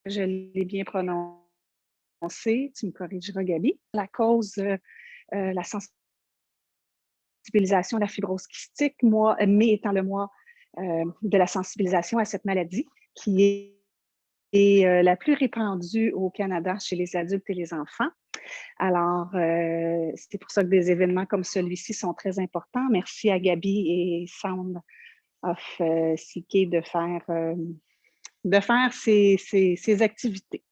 je l'ai bien prononcé, tu me corrigeras, Gabi. La cause, la sensibilisation à la fibrose kystique, mai étant le mois de la sensibilisation à cette maladie qui est la plus répandue au Canada chez les adultes et les enfants. Alors, c'est pour ça que des événements comme celui-ci sont très importants. Merci à Gabi et Sound of CK de faire ces activités.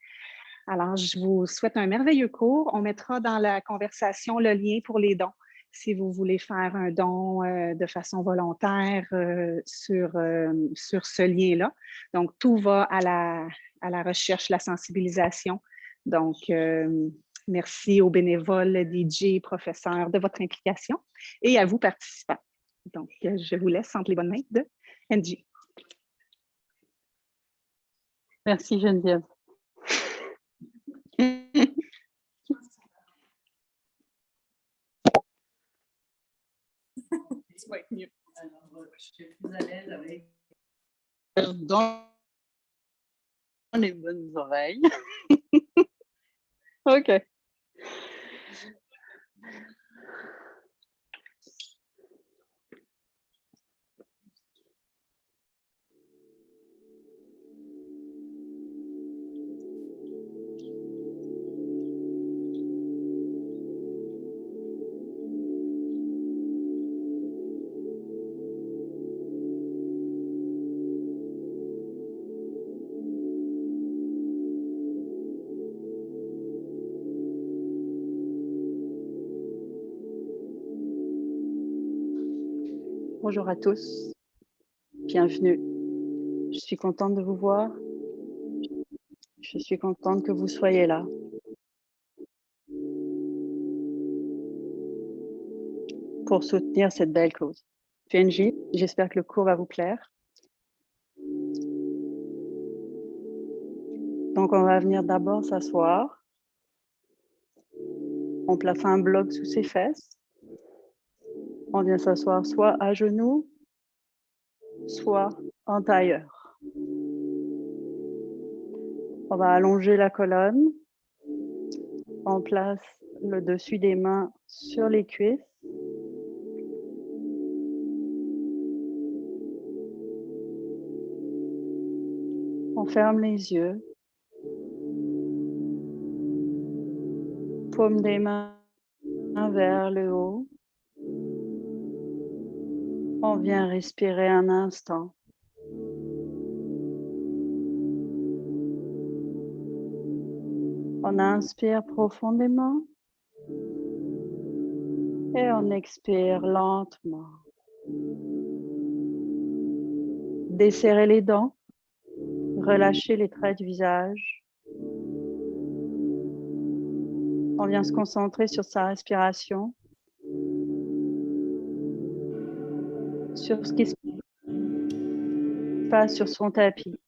Alors, je vous souhaite un merveilleux cours. On mettra dans la conversation le lien pour les dons si vous voulez faire un don de façon volontaire sur ce lien-là. Donc, tout va à la recherche, la sensibilisation. Donc, merci aux bénévoles, DJ, professeurs de votre implication et à vous participants. Donc, je vous laisse entre les bonnes mains de Angie. Merci Geneviève. Tu vas être mieux. Alors, je suis plus à l'aise avec dans les bonnes oreilles. OK. Bonjour à tous, bienvenue. Je suis contente de vous voir. Je suis contente que vous soyez là. Pour soutenir cette belle cause. PNJ, j'espère que le cours va vous plaire. Donc, on va venir d'abord s'asseoir. On place un bloc sous ses fesses. On vient s'asseoir soit à genoux, soit en tailleur. On va allonger la colonne. On place le dessus des mains sur les cuisses. On ferme les yeux. Paume des mains vers le haut. On vient respirer un instant. On inspire profondément et on expire lentement. Desserrez les dents, relâchez les traits du visage. On vient se concentrer sur sa respiration, sur ce qui se passe sur son tapis.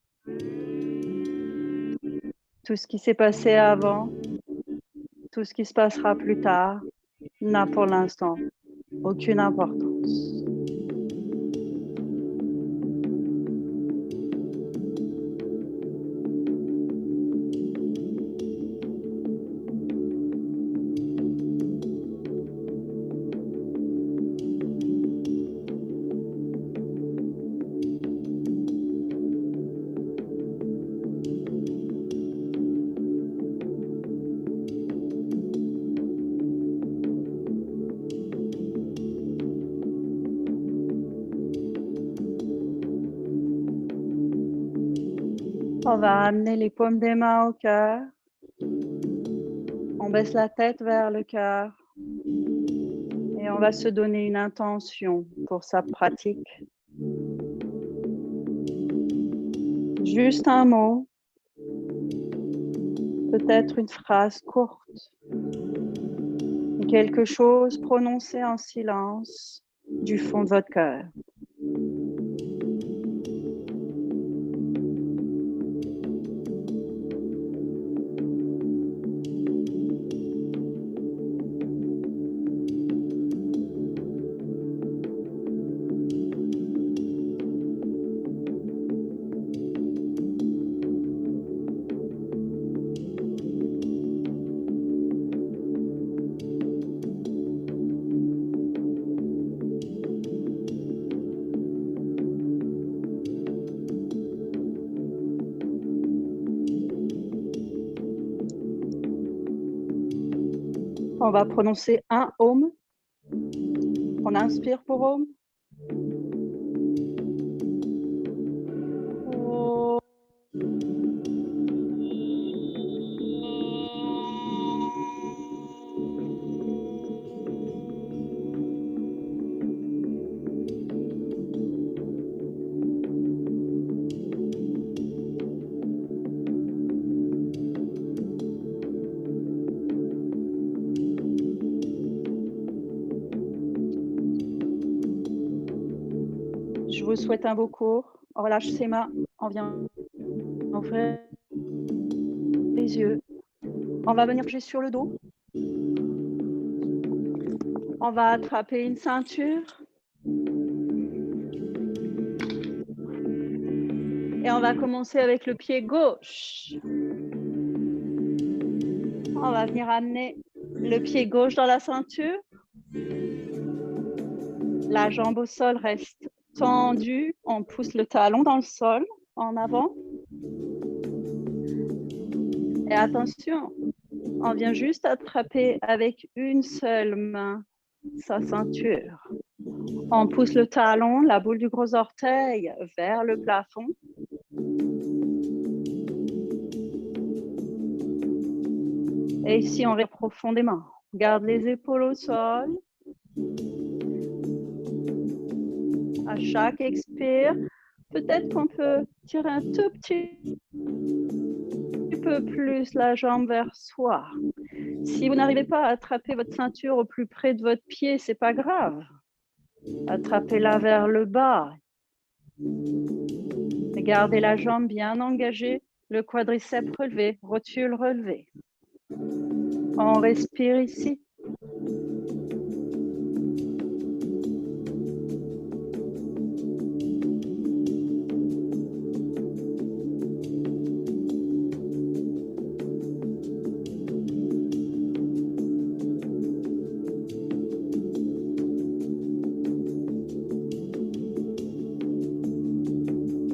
Tout ce qui s'est passé avant, tout ce qui se passera plus tard, n'a pour l'instant aucune importance. On va amener les paumes des mains au cœur. On baisse la tête vers le cœur. Et on va se donner une intention pour sa pratique. Juste un mot. Peut-être une phrase courte. Quelque chose prononcé en silence du fond de votre cœur. On va prononcer un Om. On inspire pour Om. Je vous souhaite un beau cours. On relâche ses mains. On vient ouvrir les yeux. On va venir bouger sur le dos. On va attraper une ceinture. Et on va commencer avec le pied gauche. On va venir amener le pied gauche dans la ceinture. La jambe au sol reste tendue. On pousse le talon dans le sol, en avant. Et attention, on vient juste attraper avec une seule main sa ceinture. On pousse le talon, la boule du gros orteil vers le plafond. Et ici, on respire profondément. Garde les épaules au sol. À chaque expire, peut-être qu'on peut tirer un tout petit peu plus la jambe vers soi. Si vous n'arrivez pas à attraper votre ceinture au plus près de votre pied, c'est pas grave. Attrapez-la vers le bas. Et gardez la jambe bien engagée, le quadriceps relevé, rotule relevée. On respire ici.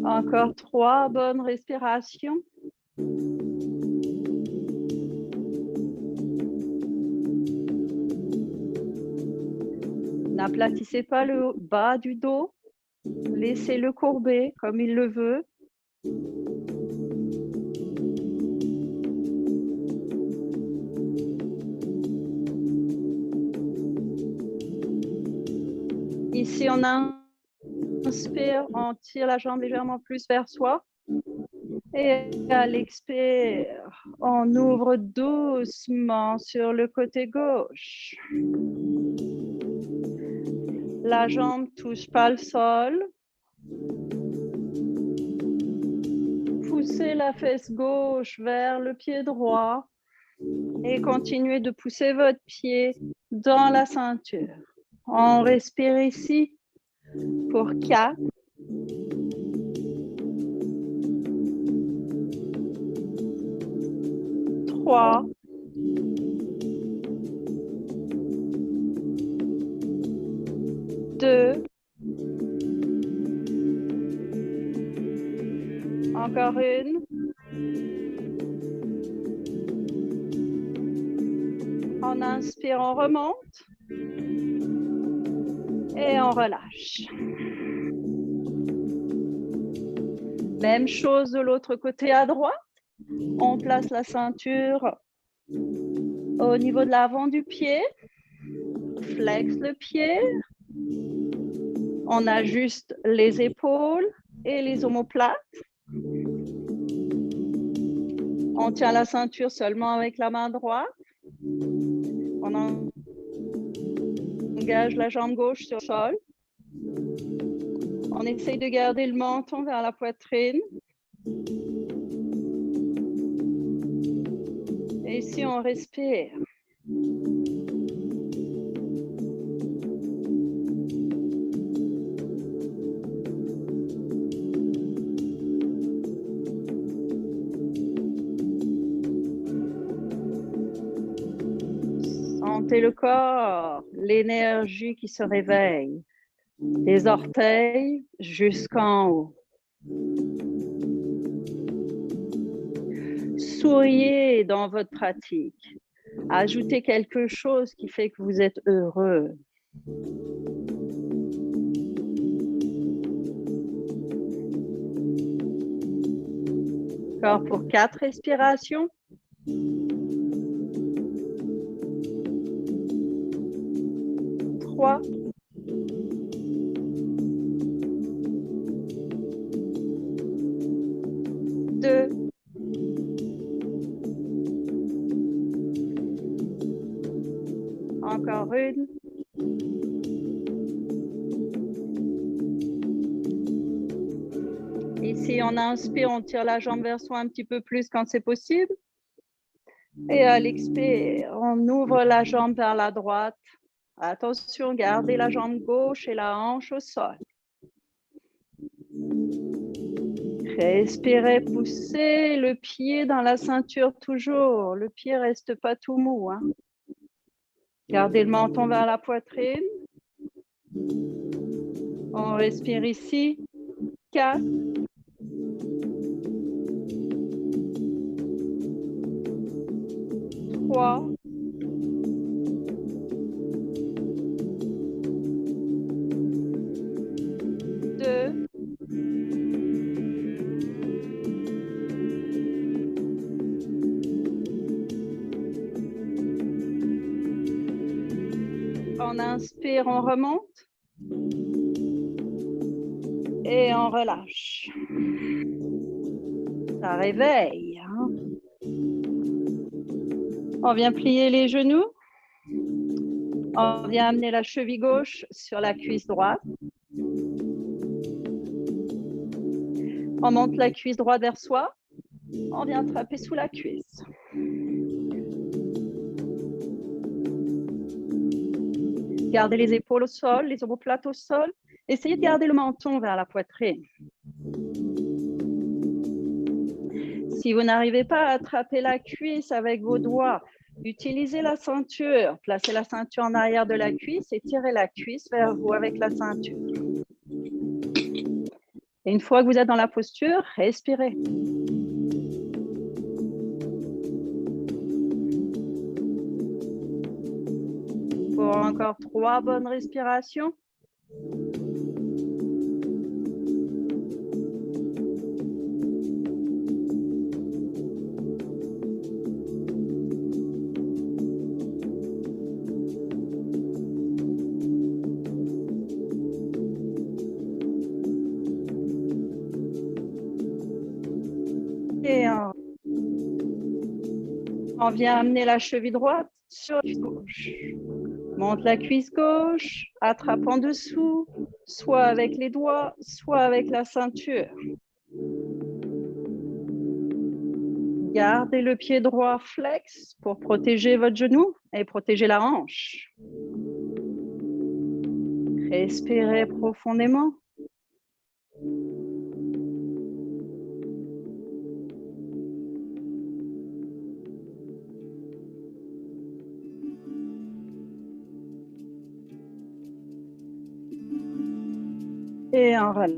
Encore 3 bonnes respirations. N'aplatissez pas le bas du dos. Laissez-le courber comme il le veut. Ici, on inspire, on tire la jambe légèrement plus vers soi. Et à l'expire, on ouvre doucement sur le côté gauche. La jambe ne touche pas le sol. Poussez la fesse gauche vers le pied droit et continuez de pousser votre pied dans la ceinture. On respire ici pour 4. 3. 2. Encore une. On inspire, on remonte. Et on relâche. Même chose de l'autre côté à droite. On place la ceinture au niveau de l'avant du pied. Flex le pied. On ajuste les épaules et les omoplates. On tient la ceinture seulement avec la main droite. On engage la jambe gauche sur le sol. On essaye de garder le menton vers la poitrine. Et ici, on respire. Sentez le corps, l'énergie qui se réveille, des orteils jusqu'en haut. Souriez dans votre pratique. Ajoutez quelque chose qui fait que vous êtes heureux. Encore pour 4 respirations. 3. 2. Encore une. Ici, on inspire, on tire la jambe vers soi un petit peu plus quand c'est possible. Et à l'expire, on ouvre la jambe vers la droite. Attention, gardez la jambe gauche et la hanche au sol. Respirez, poussez le pied dans la ceinture toujours. Le pied reste pas tout mou. Hein. Gardez le menton vers la poitrine. On respire ici. 4. 3. 2. 1. On inspire, on remonte. Et on relâche. Ça réveille. Hein? On vient plier les genoux. On vient amener la cheville gauche sur la cuisse droite. On monte la cuisse droite vers soi. On vient attraper sous la cuisse. Gardez les épaules au sol, les omoplates au sol. Essayez de garder le menton vers la poitrine. Si vous n'arrivez pas à attraper la cuisse avec vos doigts, utilisez la ceinture. Placez la ceinture en arrière de la cuisse et tirez la cuisse vers vous avec la ceinture. Et une fois que vous êtes dans la posture, respirez. Pour encore 3 bonnes respirations. Et on vient amener la cheville droite sur la cuisse gauche. Monte la cuisse gauche, attrape en dessous, soit avec les doigts, soit avec la ceinture. Gardez le pied droit flex pour protéger votre genou et protéger la hanche. Respirez profondément. Et on relâche.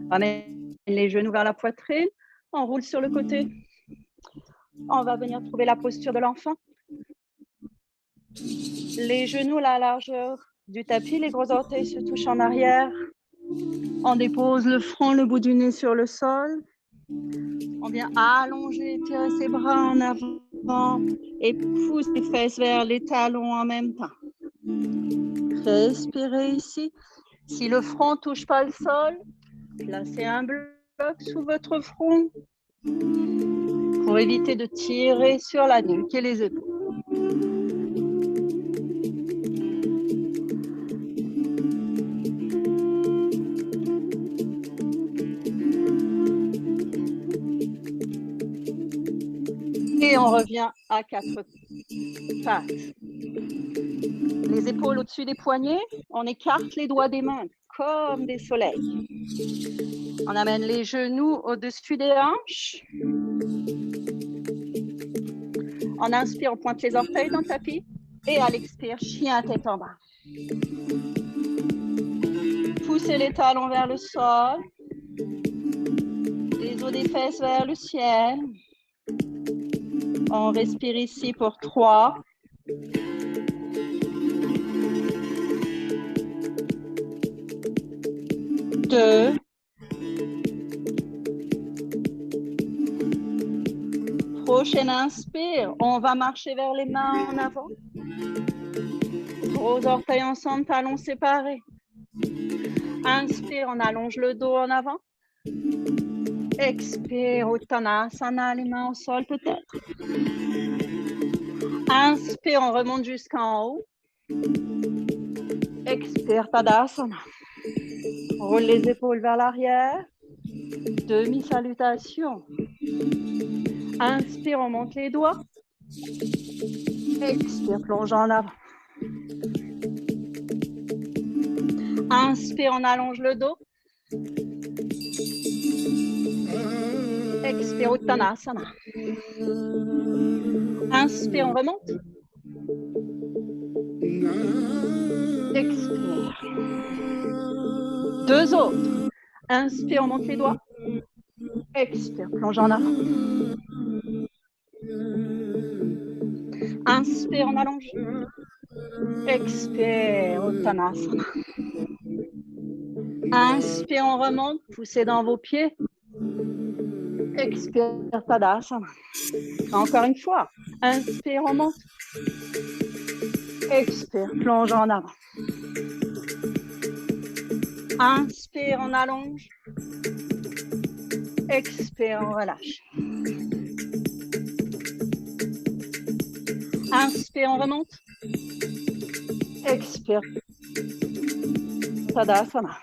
On met les genoux vers la poitrine. On roule sur le côté. On va venir trouver la posture de l'enfant. Les genoux à la largeur du tapis, les gros orteils se touchent en arrière. On dépose le front, le bout du nez sur le sol. On vient allonger, étirer ses bras en avant et pousse les fesses vers les talons en même temps. Respirez ici. Si le front ne touche pas le sol, placez un bloc sous votre front pour éviter de tirer sur la nuque et les épaules. Et on revient à 4 pattes. Les épaules au-dessus des poignets, on écarte les doigts des mains comme des soleils. On amène les genoux au-dessus des hanches. On inspire, on pointe les orteils dans le tapis. Et à l'expire, chien tête en bas. Poussez les talons vers le sol. Les os des fesses vers le ciel. On respire ici pour 3. 2. Prochaine inspire, on va marcher vers les mains en avant. Gros orteils ensemble, talons séparés. Inspire, on allonge le dos en avant. Expire, Uttanasana, les mains au sol peut-être. Inspire, on remonte jusqu'en haut. Expire, Tadasana. Roule les épaules vers l'arrière. Demi-salutation. Inspire, on monte les doigts. Expire, plonge en avant. Inspire, on allonge le dos. Expire, Uttanasana. Inspire, on remonte. Expire. 2 autres. Inspire, on monte les doigts. Expire, plonge en avant. Inspire, on allonge. Expire, Uttanasana. Inspire, on remonte. Poussez dans vos pieds. Expire, Tadasana. Encore une fois. Inspire, on monte. Expire, plonge en avant. Inspire, on allonge. Expire, on relâche. Inspire, on remonte. Expire. Tadasana.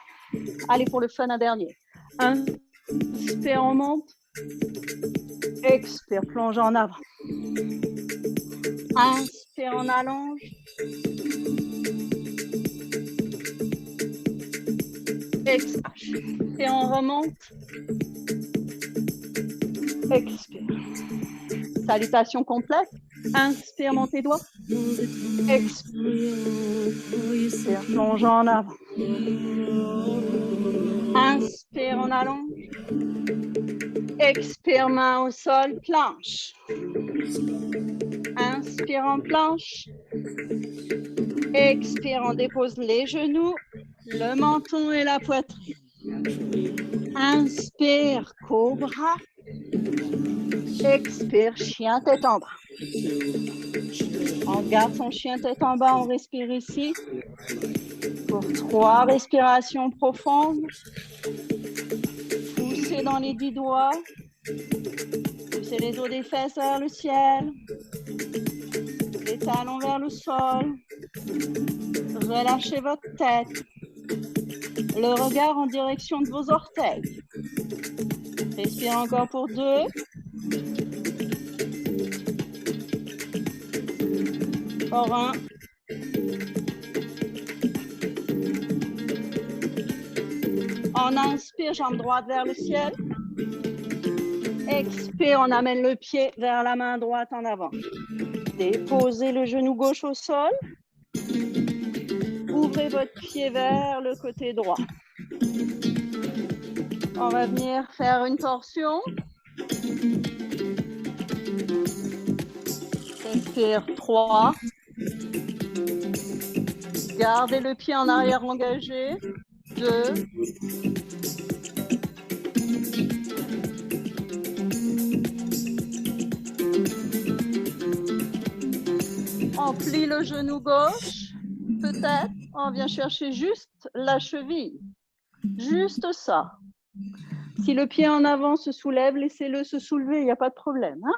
Allez, pour le fun, un dernier. Inspire, on monte. Expire, plonge en avant. Inspire, on allonge. Expire. Et on remonte. Expire. Salutation complète. Inspire, monte les doigts. Expire, plonge en avant. Inspire, on allonge. Expire, main au sol, planche. Inspire, en planche. Expire, on dépose les genoux, le menton et la poitrine. Inspire, cobra. Expire, chien tête en bas. On garde son chien tête en bas, on respire ici. Pour 3 respirations profondes. Poussez dans les 10 doigts. Poussez les os des fesses vers le ciel. Les talons vers le sol. Relâchez votre tête. Le regard en direction de vos orteils. Respire encore pour 2. Pour 1. On inspire, jambe droite vers le ciel. Expire, on amène le pied vers la main droite en avant. Déposez le genou gauche au sol. Ouvrez votre pied vers le côté droit. On va venir faire une torsion. Expire, 3. Gardez le pied en arrière engagé. 2. On plie le genou gauche. Peut-être, on vient chercher juste la cheville. Juste ça. Si le pied en avant se soulève, laissez-le se soulever, il n'y a pas de problème. Hein?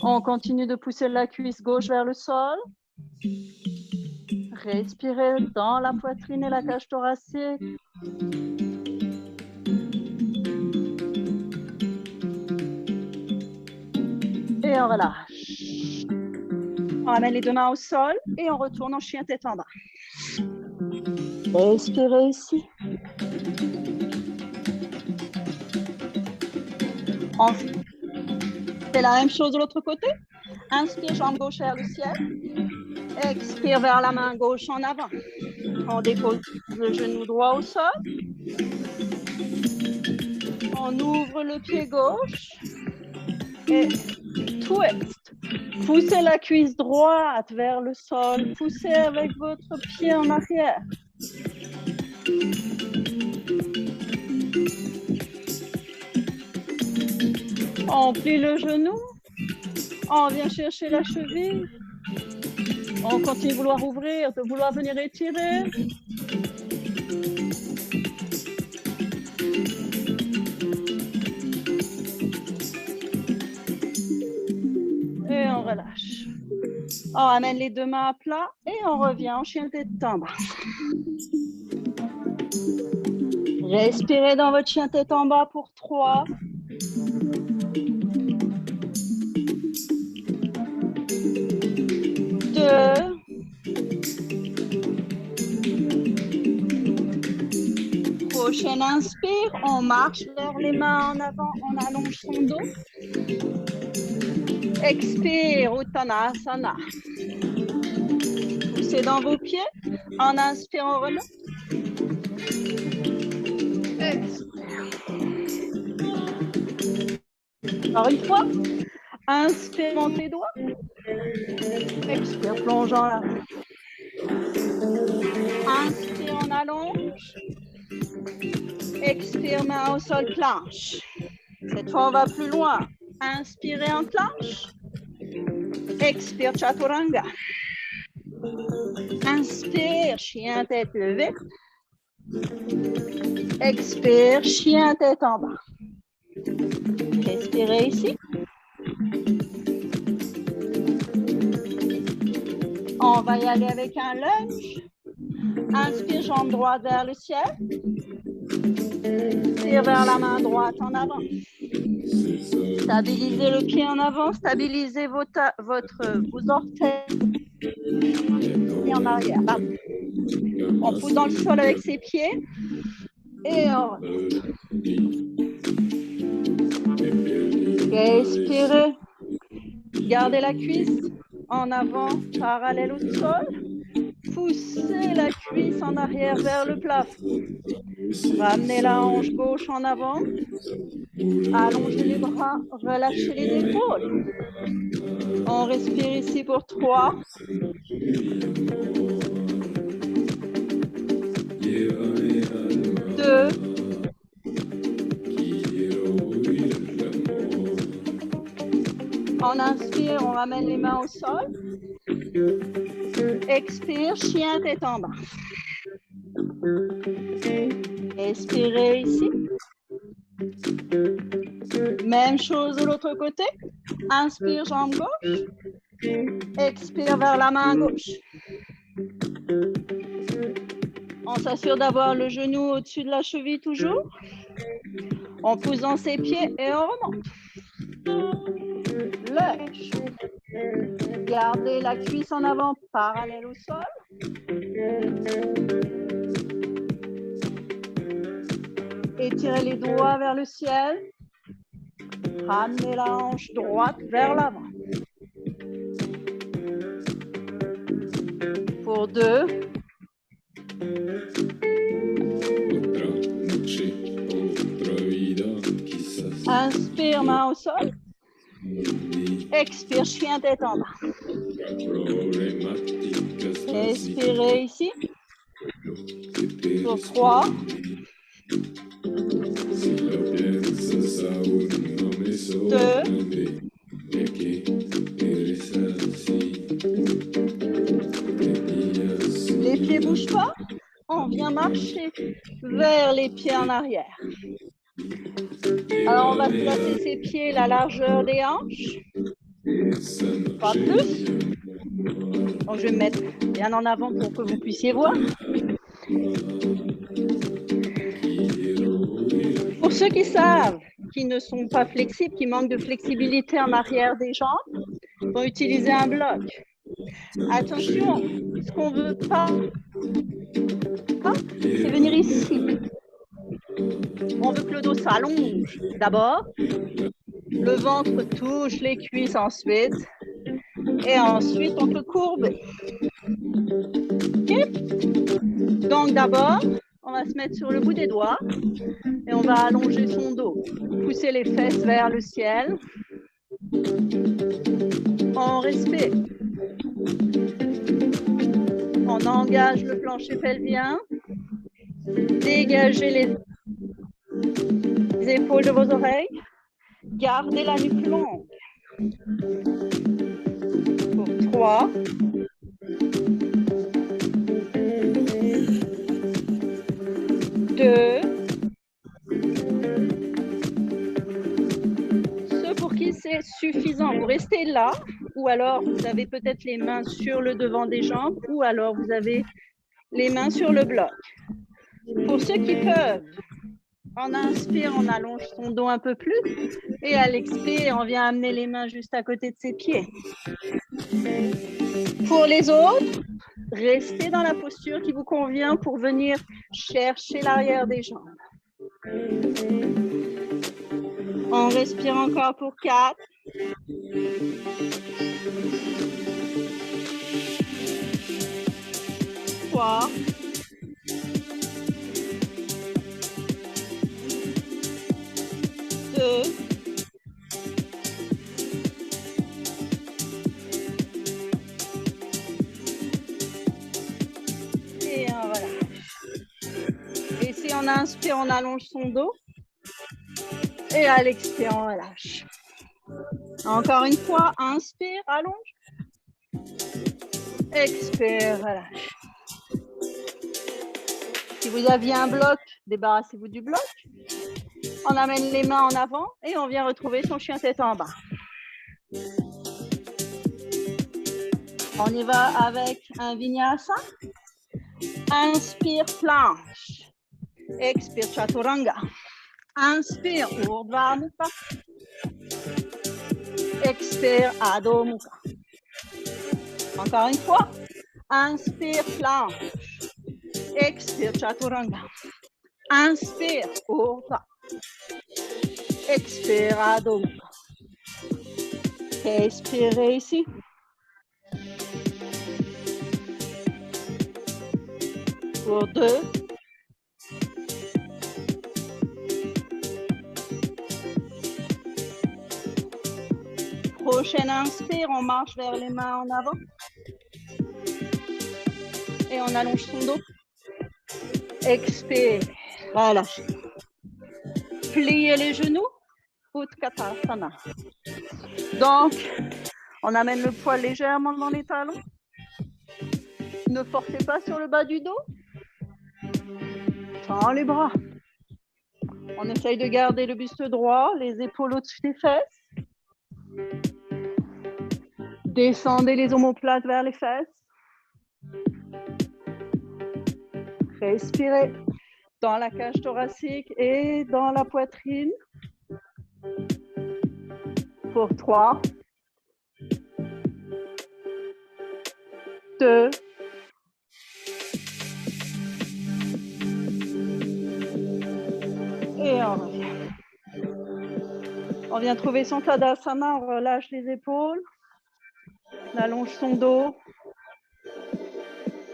On continue de pousser la cuisse gauche vers le sol. Respirez dans la poitrine et la cage thoracique. Et on relâche. On ramène les 2 mains au sol et on retourne en chien tête en bas. Respirez ici. On fait la même chose de l'autre côté. Inspire, jambe gauche vers le ciel. Expire vers la main gauche en avant. On dépose le genou droit au sol. On ouvre le pied gauche. Et Twist. Poussez la cuisse droite vers le sol. Poussez avec votre pied en arrière. On plie le genou. On vient chercher la cheville. On continue de vouloir ouvrir, de vouloir venir étirer. Et on relâche. On amène les deux mains à plat et on revient en chien tête en bas. Respirez dans votre chien tête en bas pour 3. 2. Prochaine inspire, on marche vers les mains en avant, on allonge son dos. Expire, Uttanasana. Poussez dans vos pieds. En inspire, on remonte. Expire. Encore une fois. Inspire, monte les doigts. Expire, plonge en avant. Inspire, on allonge. Expire, main au sol, planche. Cette fois, on va plus loin. Inspirez en planche. Expire, chaturanga. Inspire, chien tête levée. Expire, chien tête en bas. Respirez ici. On va y aller avec un lunge. Inspire, jambe droite vers le ciel. Tire vers la main droite en avant. Stabilisez le pied en avant. Stabilisez vos orteils. Et en arrière. On pousse dans le sol avec ses pieds. Et on remonte. Expirez. Gardez la cuisse en avant, parallèle au sol. Poussez la cuisse en arrière vers le plafond. Ramenez la hanche gauche en avant. Allongez les bras, relâchez les épaules. On respire ici pour 3. 2. On inspire, on ramène les mains au sol. Expire, chien tête en bas. Expirez ici. Même chose de l'autre côté. Inspire, jambe gauche. Expire vers la main gauche. On s'assure d'avoir le genou au-dessus de la cheville toujours. On pousse dans ses pieds et on remonte. Lâche. Gardez la cuisse en avant parallèle au sol. Étirez les doigts vers le ciel. Ramenez la hanche droite vers l'avant. Pour 2. Inspire, main au sol. Expire, chien tête en bas. Expirez ici. Pour 3. 2. Les pieds ne bougent pas. On vient marcher vers les pieds en arrière. Alors, on va placer ses pieds la largeur des hanches. Pas plus. Donc, je vais me mettre bien en avant pour que vous puissiez voir. Pour ceux qui savent, qui ne sont pas flexibles, qui manquent de flexibilité en arrière des jambes, vont utiliser un bloc. Attention, ce qu'on ne veut pas, c'est venir ici. On veut que le dos s'allonge. D'abord, le ventre touche les cuisses ensuite. Et ensuite, on peut courber. Okay. Donc d'abord, on va se mettre sur le bout des doigts et on va allonger son dos. Pousser les fesses vers le ciel. On respire. On engage le plancher pelvien. Dégagez les épaules de vos oreilles. Gardez la nuque longue. Pour 3. 2. Ceux pour qui c'est suffisant, vous restez là, ou alors vous avez peut-être les mains sur le devant des jambes, ou alors vous avez les mains sur le bloc. Pour ceux qui peuvent, on inspire, on allonge son dos un peu plus, et à l'expire, on vient amener les mains juste à côté de ses pieds. Pour les autres, restez dans la posture qui vous convient pour venir chercher l'arrière des jambes. On respire encore pour 4. 3. 2. Et voilà. Et si on inspire, on allonge son dos. Et à l'expire, on relâche. Encore une fois, inspire, allonge. Expire, relâche. Si vous aviez un bloc, débarrassez-vous du bloc. On amène les mains en avant et on vient retrouver son chien tête en bas. On y va avec un vinyasa. Inspire, planche. Expire, chaturanga. Inspire, urdhva mukha. Expire, adho mukha. Encore une fois. Inspire, planche. Expire, chaturanga. Inspire, urdhva. Expire, adho mukha. Expirez ici. Pour 2. Prochaine inspire, on marche vers les mains en avant. Et on allonge son dos. Expire, relâchez. Pliez les genoux. Utkatasana. Donc, on amène le poids légèrement dans les talons. Ne forcez pas sur le bas du dos. Tends les bras. On essaye de garder le buste droit, les épaules au-dessus des fesses. Descendez les omoplates vers les fesses. Respirez dans la cage thoracique et dans la poitrine. Pour 3. 2. Et on revient. On vient trouver son Tadasana, on relâche les épaules. On allonge son dos.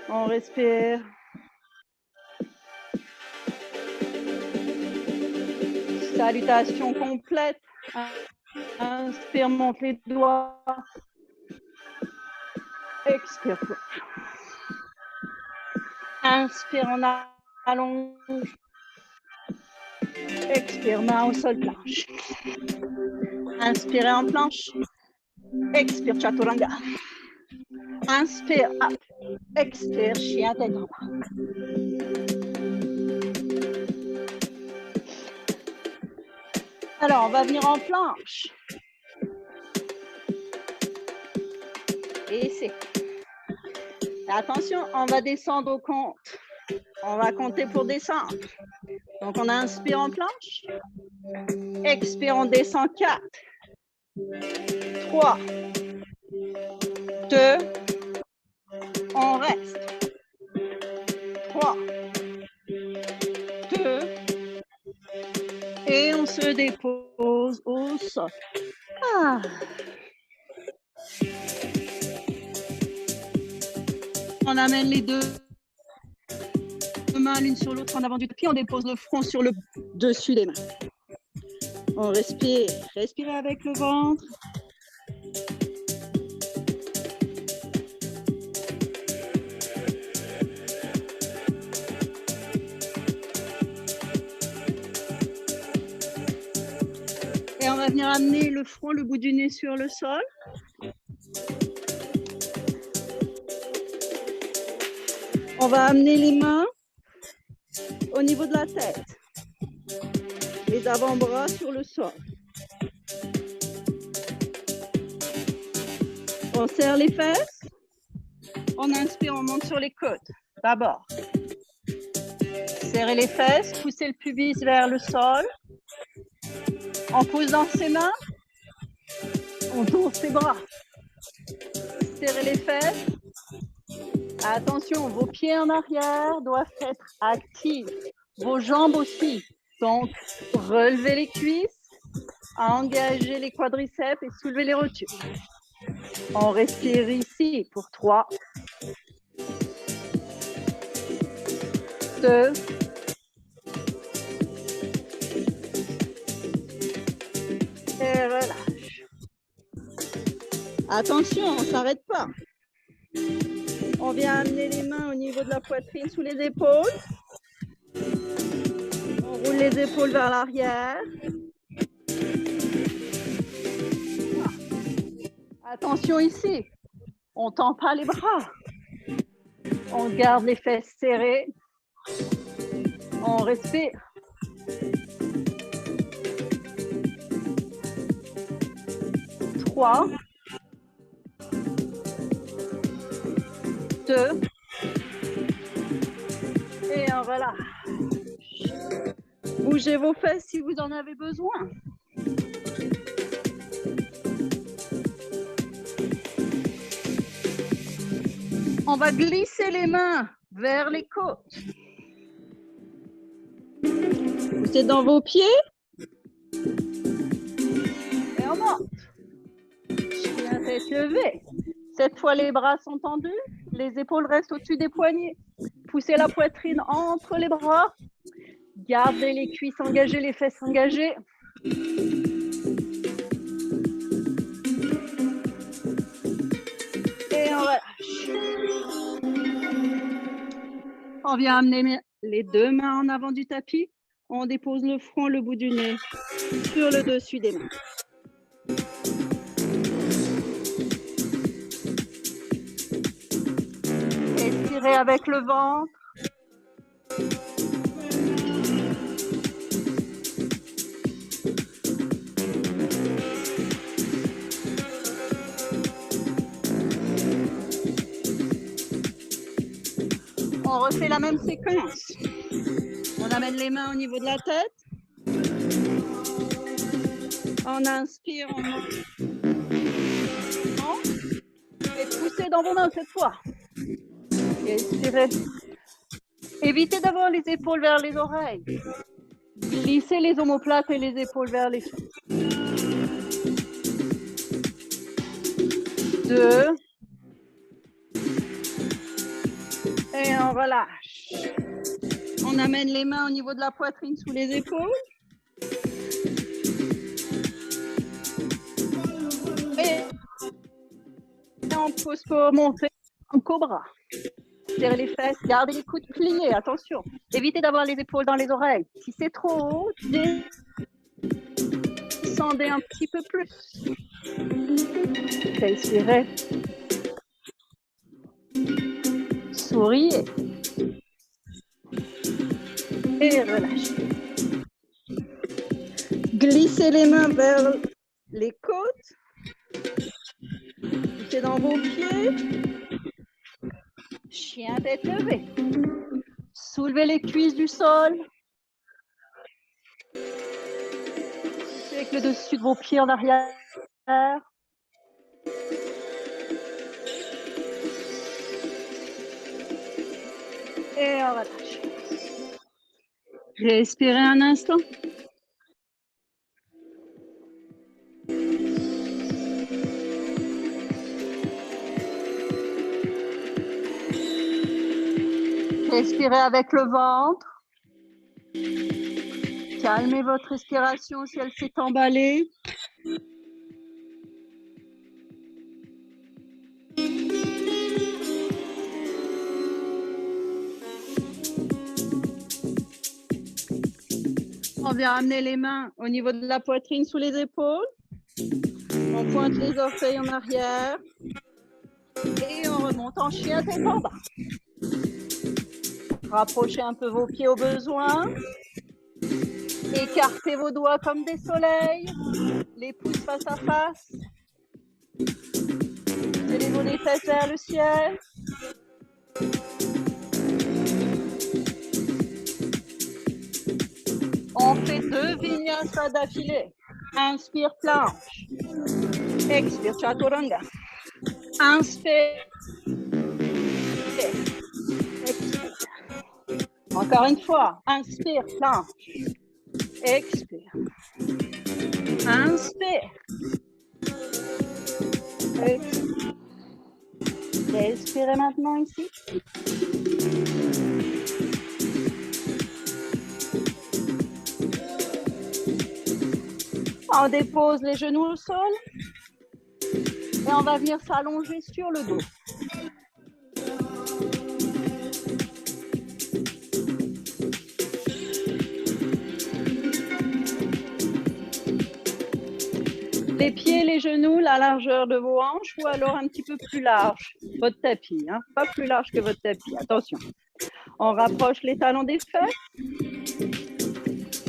On respire. Salutation complète. Inspire, monte les doigts. Expire. Inspire, on allonge. Expire, main au sol, planche. Inspirez en planche. Expire, chaturanga. Inspire, up. Expire, chien tête en bas. Alors, on va venir en planche. Et c'est. Attention, on va descendre au compte. On va compter pour descendre. Donc, on inspire en planche. Expire, on descend 4. 3. 2. On reste. 3. 2. Et on se dépose au sol. Ah. On amène les deux mains l'une sur l'autre en avant du tapis. On dépose le front sur le dessus des mains. On respire. Respirez avec le ventre. Et on va venir amener le front, le bout du nez sur le sol. On va amener les mains au niveau de la tête. Les avant-bras sur le sol. On serre les fesses. On inspire, on monte sur les côtes. D'abord. Serrez les fesses, poussez le pubis vers le sol. On pousse dans ses mains. On tourne ses bras. Serrez les fesses. Attention, vos pieds en arrière doivent être actifs. Vos jambes aussi. Donc, relevez les cuisses, engagez les quadriceps et soulevez les rotules. On respire ici pour 3, 2, et relâche. Attention, on ne s'arrête pas. On vient amener les mains au niveau de la poitrine sous les épaules. On roule les épaules vers l'arrière. Attention ici, on ne tend pas les bras. On garde les fesses serrées. On respire. Trois, 2, et on relâche. Bougez vos fesses si vous en avez besoin. On va glisser les mains vers les côtes. Poussez dans vos pieds. Et on monte. Chien tête levée. Cette fois, les bras sont tendus. Les épaules restent au-dessus des poignets. Poussez la poitrine entre les bras. Gardez les cuisses engagées, les fesses engagées. Et on relâche. On vient amener les deux mains en avant du tapis. On dépose le front, le bout du nez sur le dessus des mains. Respirez avec le ventre. On refait la même séquence. On amène les mains au niveau de la tête. On inspire, on monte. Et poussez dans vos mains cette fois. Expirez. Évitez d'avoir les épaules vers les oreilles. Glissez les omoplates et les épaules vers les fesses. 2. Et on relâche. On amène les mains au niveau de la poitrine sous les épaules. Et on pousse pour monter en cobra. Serrez les fesses, gardez les coudes pliés, attention. Évitez d'avoir les épaules dans les oreilles. Si c'est trop haut, descendez un petit peu plus. Respirez. Souriez. Et relâchez. Glissez les mains vers les côtes. Poussez dans vos pieds. Chien tête levée. Soulevez les cuisses du sol. Avec le dessus de vos pieds en arrière. Et on relâche. Respirez un instant. Respirez avec le ventre. Calmez votre respiration si elle s'est emballée. On vient amener les mains au niveau de la poitrine sous les épaules. On pointe les orteils en arrière. Et on remonte en chien tête en bas. Rapprochez un peu vos pieds au besoin. Écartez vos doigts comme des soleils. Les pouces face à face. Élevez les fesses vers le ciel. On fait 2 vinyasas d'affilée. Inspire, planche. Expire, chaturanga. Inspire. Expire. Encore une fois. Inspire, planche. Expire. Inspire. Expire. Respirez maintenant ici. On dépose les genoux au sol et on va venir s'allonger sur le dos. Les pieds, les genoux, la largeur de vos hanches ou alors un petit peu plus large, votre tapis, hein? Pas plus large que votre tapis, attention. On rapproche les talons des fesses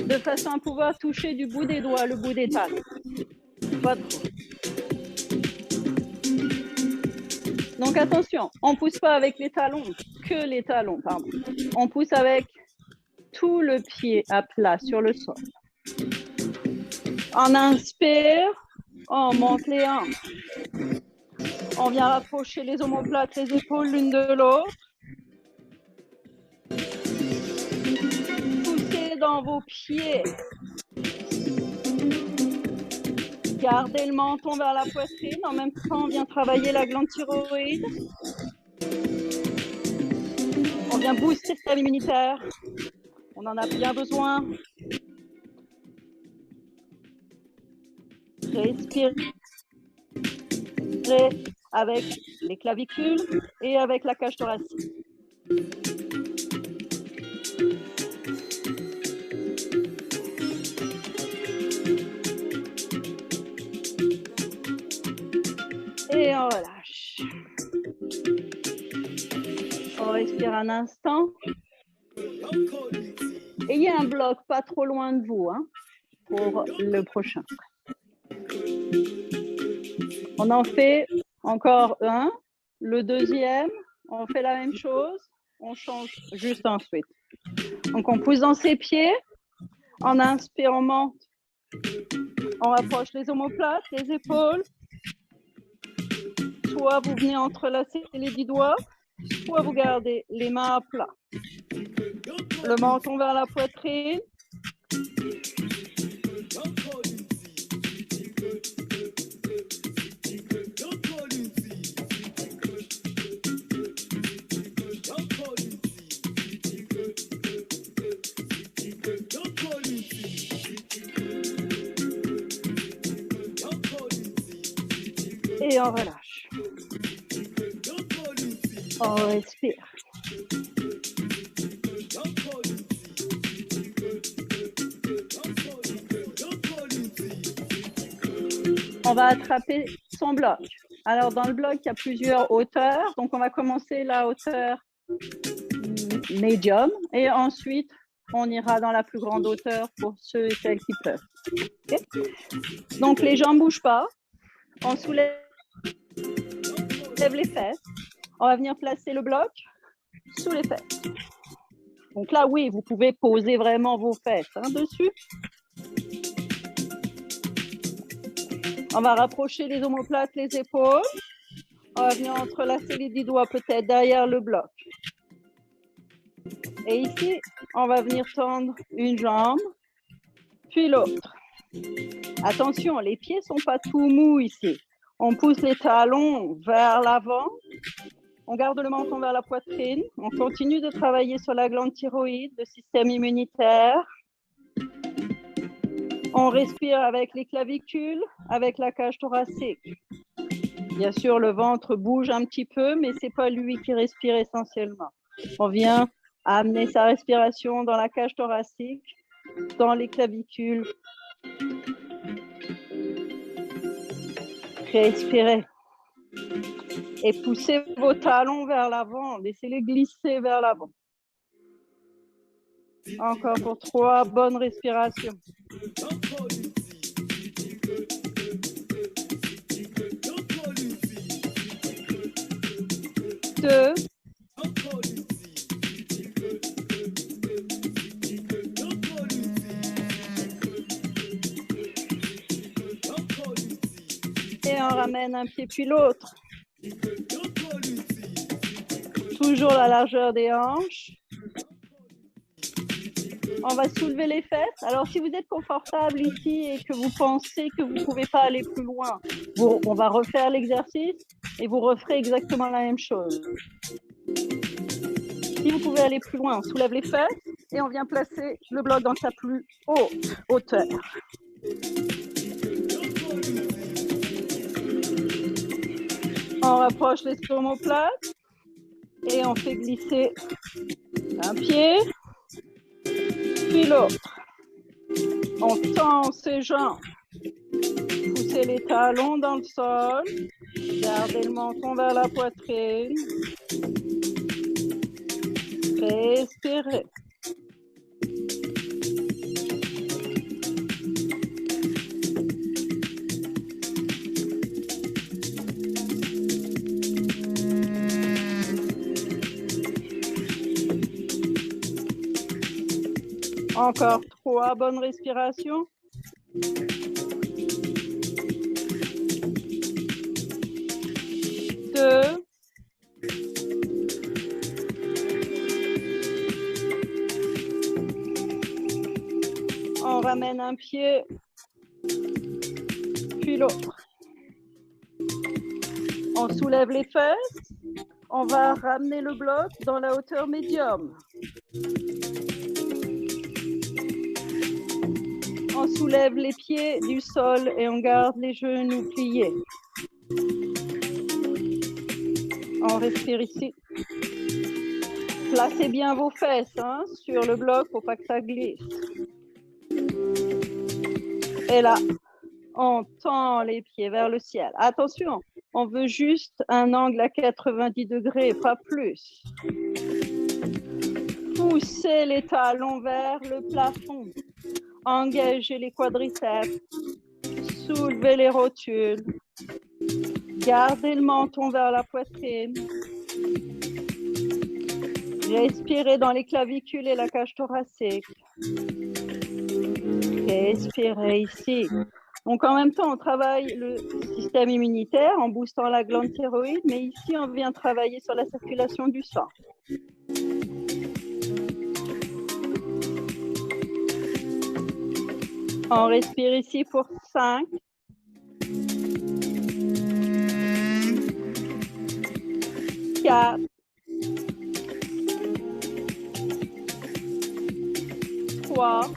de façon à pouvoir toucher du bout des doigts, le bout des talons. Pas trop. Donc attention, on ne pousse pas avec les talons, que les talons, pardon. On pousse avec tout le pied à plat sur le sol. On inspire, on monte les hanches. On vient rapprocher les omoplates, les épaules l'une de l'autre. Poussez dans vos pieds. Gardez le menton vers la poitrine. En même temps, on vient travailler la glande thyroïde. On vient booster le système immunitaire. On en a bien besoin. Respirez avec les clavicules et avec la cage thoracique. Et on relâche. On respire un instant. Et il y a un bloc pas trop loin de vous, hein, pour le prochain. On en fait encore un. Le deuxième, on fait la même chose. On change juste ensuite. Donc, on pousse dans ses pieds. On inspire, on monte. On rapproche les omoplates, les épaules. Soit vous venez entrelacer les 10 doigts, soit vous gardez les mains à plat. Le menton vers la poitrine. Et on relâche. On respire. On va attraper son bloc. Alors, dans le bloc, il y a plusieurs hauteurs. Donc, on va commencer la hauteur médium. Et ensuite, on ira dans la plus grande hauteur pour ceux et celles qui peuvent. Okay? Donc, les jambes ne bougent pas. On soulève les fesses. On va venir placer le bloc sous les fesses. Donc là, oui, vous pouvez poser vraiment vos fesses dessus. On va rapprocher les omoplates, les épaules. On va venir entrelacer les 10 doigts peut-être derrière le bloc. Et ici, on va venir tendre une jambe, puis l'autre. Attention, les pieds ne sont pas tout mous ici. On pousse les talons vers l'avant. On garde le menton vers la poitrine. On continue de travailler sur la glande thyroïde, le système immunitaire. On respire avec les clavicules, avec la cage thoracique. Bien sûr, le ventre bouge un petit peu, mais ce n'est pas lui qui respire essentiellement. On vient amener sa respiration dans la cage thoracique dans les clavicules. Respirez. Et poussez vos talons vers l'avant. Laissez-les glisser vers l'avant. Encore pour 3 bonnes respirations. 2. Et on ramène un pied puis l'autre. Toujours la largeur des hanches. On va soulever les fesses. Alors, si vous êtes confortable ici et que vous pensez que vous ne pouvez pas aller plus loin, on va refaire l'exercice et vous referez exactement la même chose. Si vous pouvez aller plus loin, on soulève les fesses et on vient placer le bloc dans sa plus haute hauteur. On rapproche les omoplates et on fait glisser un pied, puis l'autre. On tend ses jambes. Poussez les talons dans le sol. Gardez le menton vers la poitrine. Respirez. Encore 3 bonnes respirations. 2. On ramène un pied, puis l'autre. On soulève les fesses. On va ramener le bloc dans la hauteur médium. On soulève les pieds du sol et on garde les genoux pliés. On respire ici. Placez bien vos fesses sur le bloc, il ne faut pas que ça glisse. Et là, on tend les pieds vers le ciel. Attention, on veut juste un angle à 90 degrés, pas plus. Poussez les talons vers le plafond. Engagez les quadriceps. Soulevez les rotules. Gardez le menton vers la poitrine. Respirez dans les clavicules et la cage thoracique. Respirez ici. Donc, en même temps, on travaille le système immunitaire en boostant la glande thyroïde, mais ici, on vient travailler sur la circulation du sang. On respire ici pour 5. 4. 3.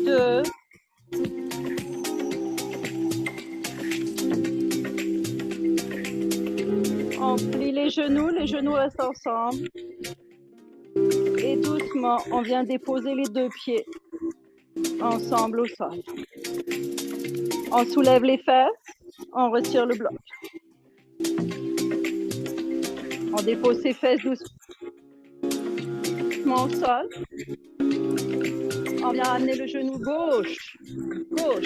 2. On plie les genoux restent ensemble. Et doucement, on vient déposer les 2 pieds ensemble au sol. On soulève les fesses, on retire le bloc. On dépose ses fesses doucement au sol. On vient ramener le genou gauche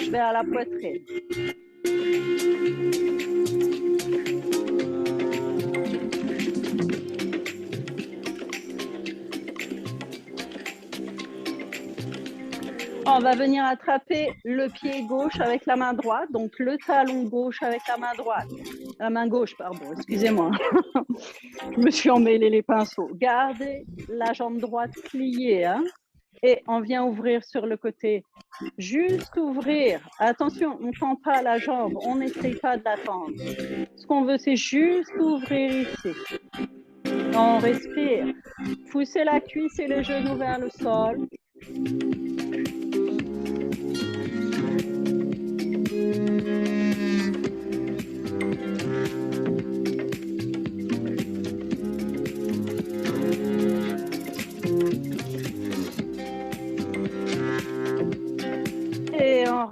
vers la poitrine. On va venir attraper le pied gauche avec la main droite, donc le talon gauche avec la main droite. La main gauche, pardon, excusez-moi. Je me suis emmêlé les pinceaux. Gardez la jambe droite pliée, et on vient ouvrir sur le côté. Juste ouvrir. Attention, on ne tend pas la jambe, on n'essaye pas de la tendre. Ce qu'on veut, c'est juste ouvrir ici. On respire. Poussez la cuisse et le genou vers le sol.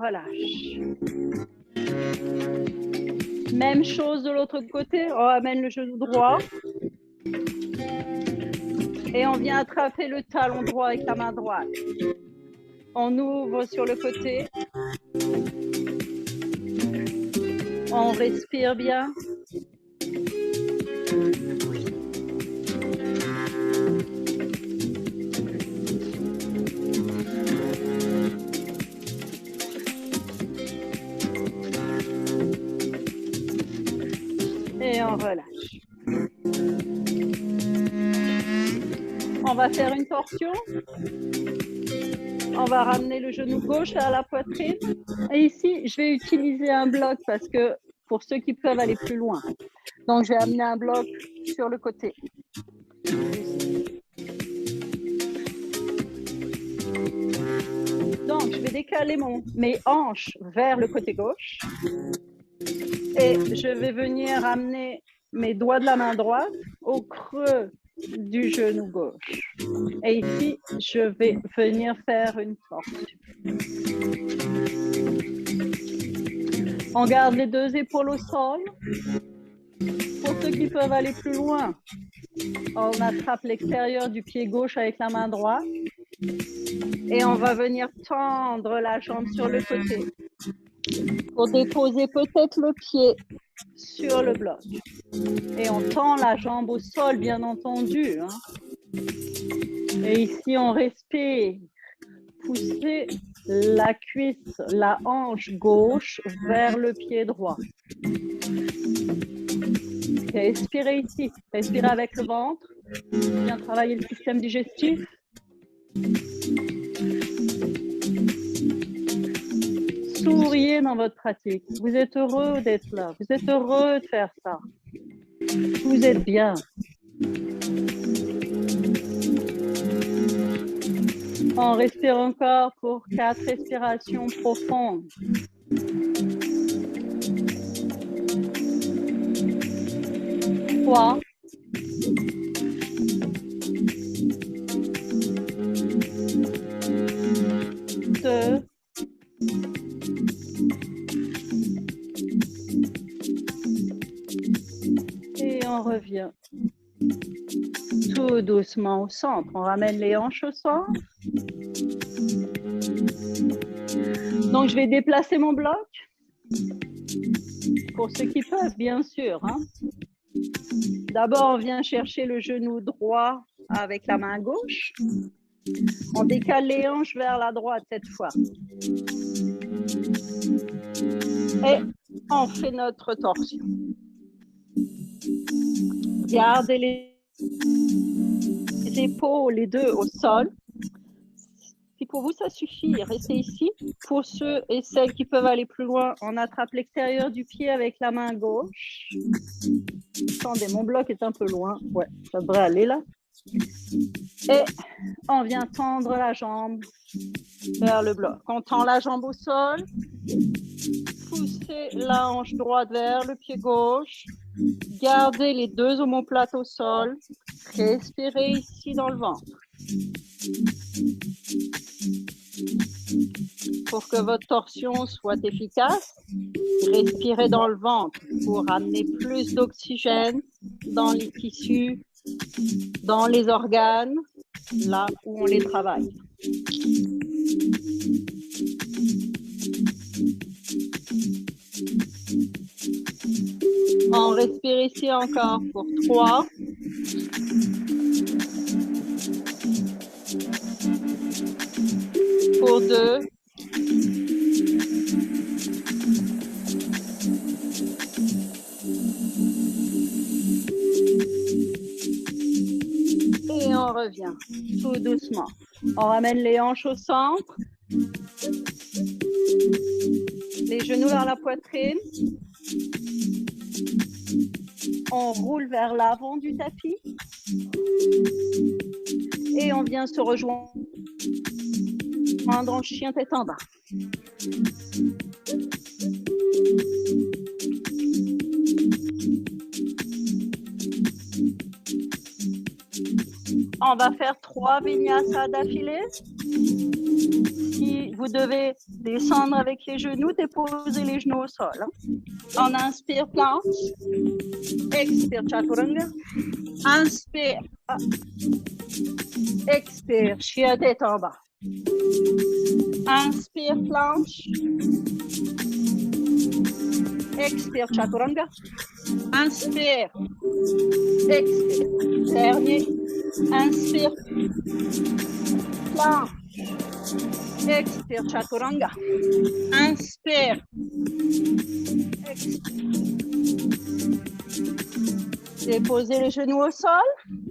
relâche. Même chose de l'autre côté, on ramène le genou droit. Et on vient attraper le talon droit avec la main droite. On ouvre sur le côté. On respire bien. Et on relâche. On va faire une torsion. On va ramener le genou gauche à la poitrine. Et ici, je vais utiliser un bloc parce que pour ceux qui peuvent aller plus loin. Donc, je vais amener un bloc sur le côté. Donc, je vais décaler mes hanches vers le côté gauche. Et je vais venir amener mes doigts de la main droite au creux du genou gauche. Et ici, je vais venir faire une torsion. On garde les deux épaules au sol. Pour ceux qui peuvent aller plus loin, on attrape l'extérieur du pied gauche avec la main droite. Et on va venir tendre la jambe sur le côté pour déposer peut-être le pied sur le bloc. Et on tend la jambe au sol, bien entendu. Et ici, on respire. Poussez la cuisse, la hanche gauche vers le pied droit. Respirez ici. Respirez avec le ventre. Bien travailler le système digestif. Souriez dans votre pratique. Vous êtes heureux d'être là. Vous êtes heureux de faire ça. Vous êtes bien. On respire encore pour 4 respirations profondes. 3. 2. Et on revient tout doucement au centre. On ramène les hanches au centre. Donc, je vais déplacer mon bloc. Pour ceux qui peuvent, bien sûr. D'abord, on vient chercher le genou droit avec la main gauche. On décale les hanches vers la droite cette fois. Et on fait notre torsion. Gardez les épaules, les deux au sol. Si pour vous, ça suffit, restez ici. Pour ceux et celles qui peuvent aller plus loin, on attrape l'extérieur du pied avec la main gauche. Attendez, mon bloc est un peu loin. Ouais, ça devrait aller là. Et on vient tendre la jambe vers le bloc. On tend la jambe au sol. Poussez la hanche droite vers le pied gauche. Gardez les deux omoplates au sol. Respirez ici dans le ventre. Pour que votre torsion soit efficace, respirez dans le ventre pour amener plus d'oxygène dans les tissus, dans les organes, là où on les travaille. On respire ici encore pour 3. Pour 2. Et on revient tout doucement. On ramène les hanches au centre. Les genoux vers la poitrine. On roule vers l'avant du tapis. Et on vient se rejoindre en chien tête en bas. On va faire 3 vinyasa d'affilée. Si Vous devez descendre avec les genoux, déposer les genoux au sol. Hein. On inspire, planche. Expire, chaturanga. Inspire. Expire, chien tête en bas. Inspire, planche. Expire, chaturanga. Inspire. Expire. Dernier. Inspire. Planche. Expire, chaturanga. Inspire. Expire. Déposez les genoux au sol.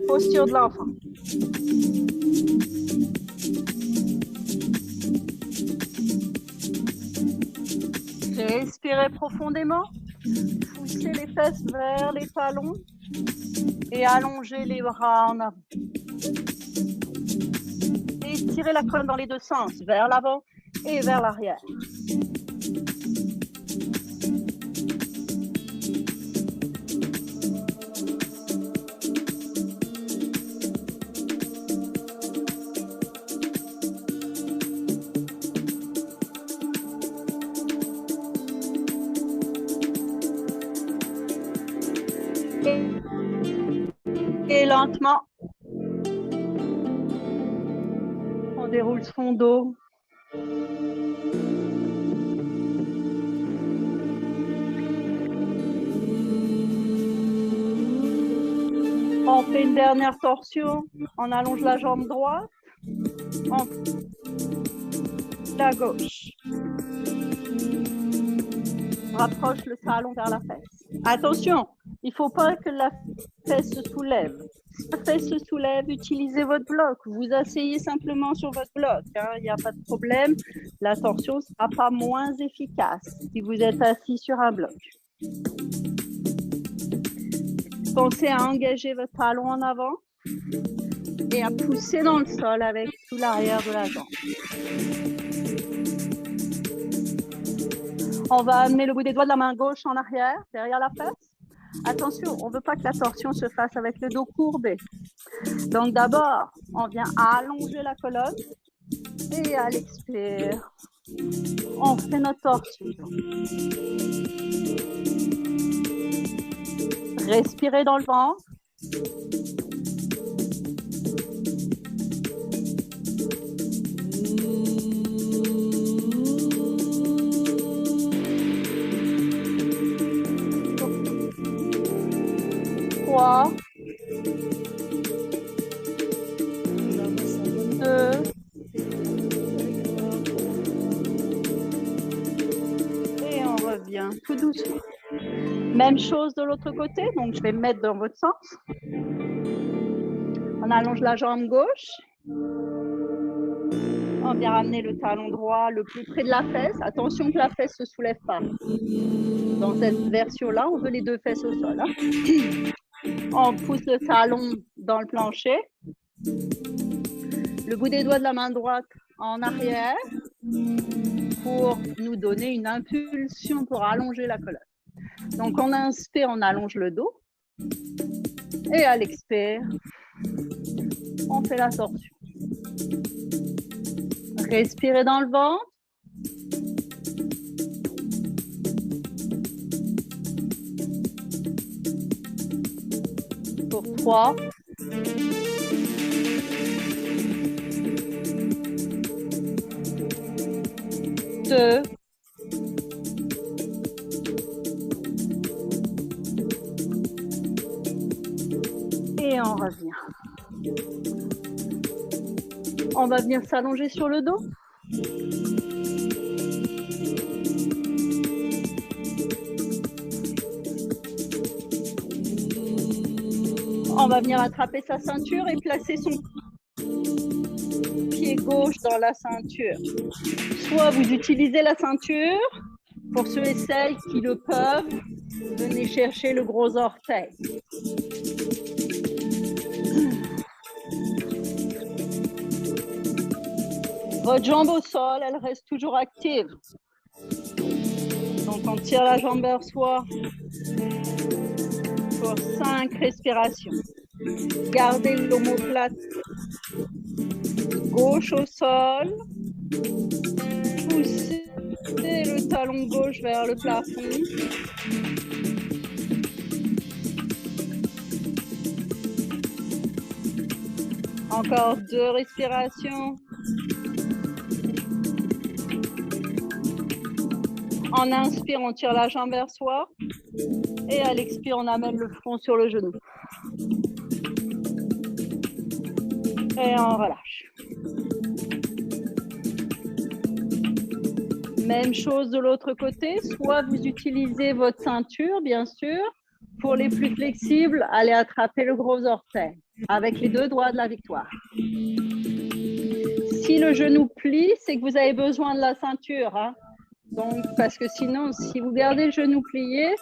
Posture de l'enfant. Respirez profondément. Poussez les fesses vers les talons et allongez les bras en avant. Étirez la colonne dans les deux sens, vers l'avant et vers l'arrière. Et lentement, on déroule son dos. On fait une dernière torsion. On allonge la jambe droite. On la gauche. Rapproche le talon vers la fesse. Attention, il ne faut pas que la fesse se soulève. Si la fesse se soulève, utilisez votre bloc. Vous asseyez simplement sur votre bloc. Il n'y a pas de problème. La torsion ne sera pas moins efficace si vous êtes assis sur un bloc. Pensez à engager votre talon en avant et à pousser dans le sol avec tout l'arrière de la jambe. On va amener le bout des doigts de la main gauche en arrière, derrière la fesse. Attention, on ne veut pas que la torsion se fasse avec le dos courbé. Donc d'abord, on vient allonger la colonne et à l'expire, on fait notre torsion. Respirez dans le ventre. Trois, 2, et on revient tout doucement. Même chose de l'autre côté, donc je vais me mettre dans votre sens. On allonge la jambe gauche. On vient ramener le talon droit le plus près de la fesse. Attention que la fesse ne se soulève pas. Dans cette version-là, on veut les deux fesses au sol. Hein. On pousse le talon dans le plancher. Le bout des doigts de la main droite en arrière pour nous donner une impulsion pour allonger la colonne. Donc, on inspire, on allonge le dos. Et à l'expire, on fait la torsion. Respirez dans le ventre. Pour 3. 2. Et on revient. On va venir s'allonger sur le dos. On va venir attraper sa ceinture et placer son pied gauche dans la ceinture. Soit vous utilisez la ceinture, pour ceux et celles qui le peuvent, venez chercher le gros orteil. Votre jambe au sol, elle reste toujours active. Donc on tire la jambe vers soi pour 5 respirations. Gardez l'omoplate gauche au sol. Poussez le talon gauche vers le plafond. Encore 2 respirations. En inspire, on tire la jambe vers soi. Et à l'expire, on amène le front sur le genou. Et on relâche. Même chose de l'autre côté. Soit vous utilisez votre ceinture, bien sûr. Pour les plus flexibles, allez attraper le gros orteil avec les 2 doigts de la victoire. Si le genou plie, c'est que vous avez besoin de la ceinture. Hein. Donc, parce que sinon, si vous gardez le genou plié,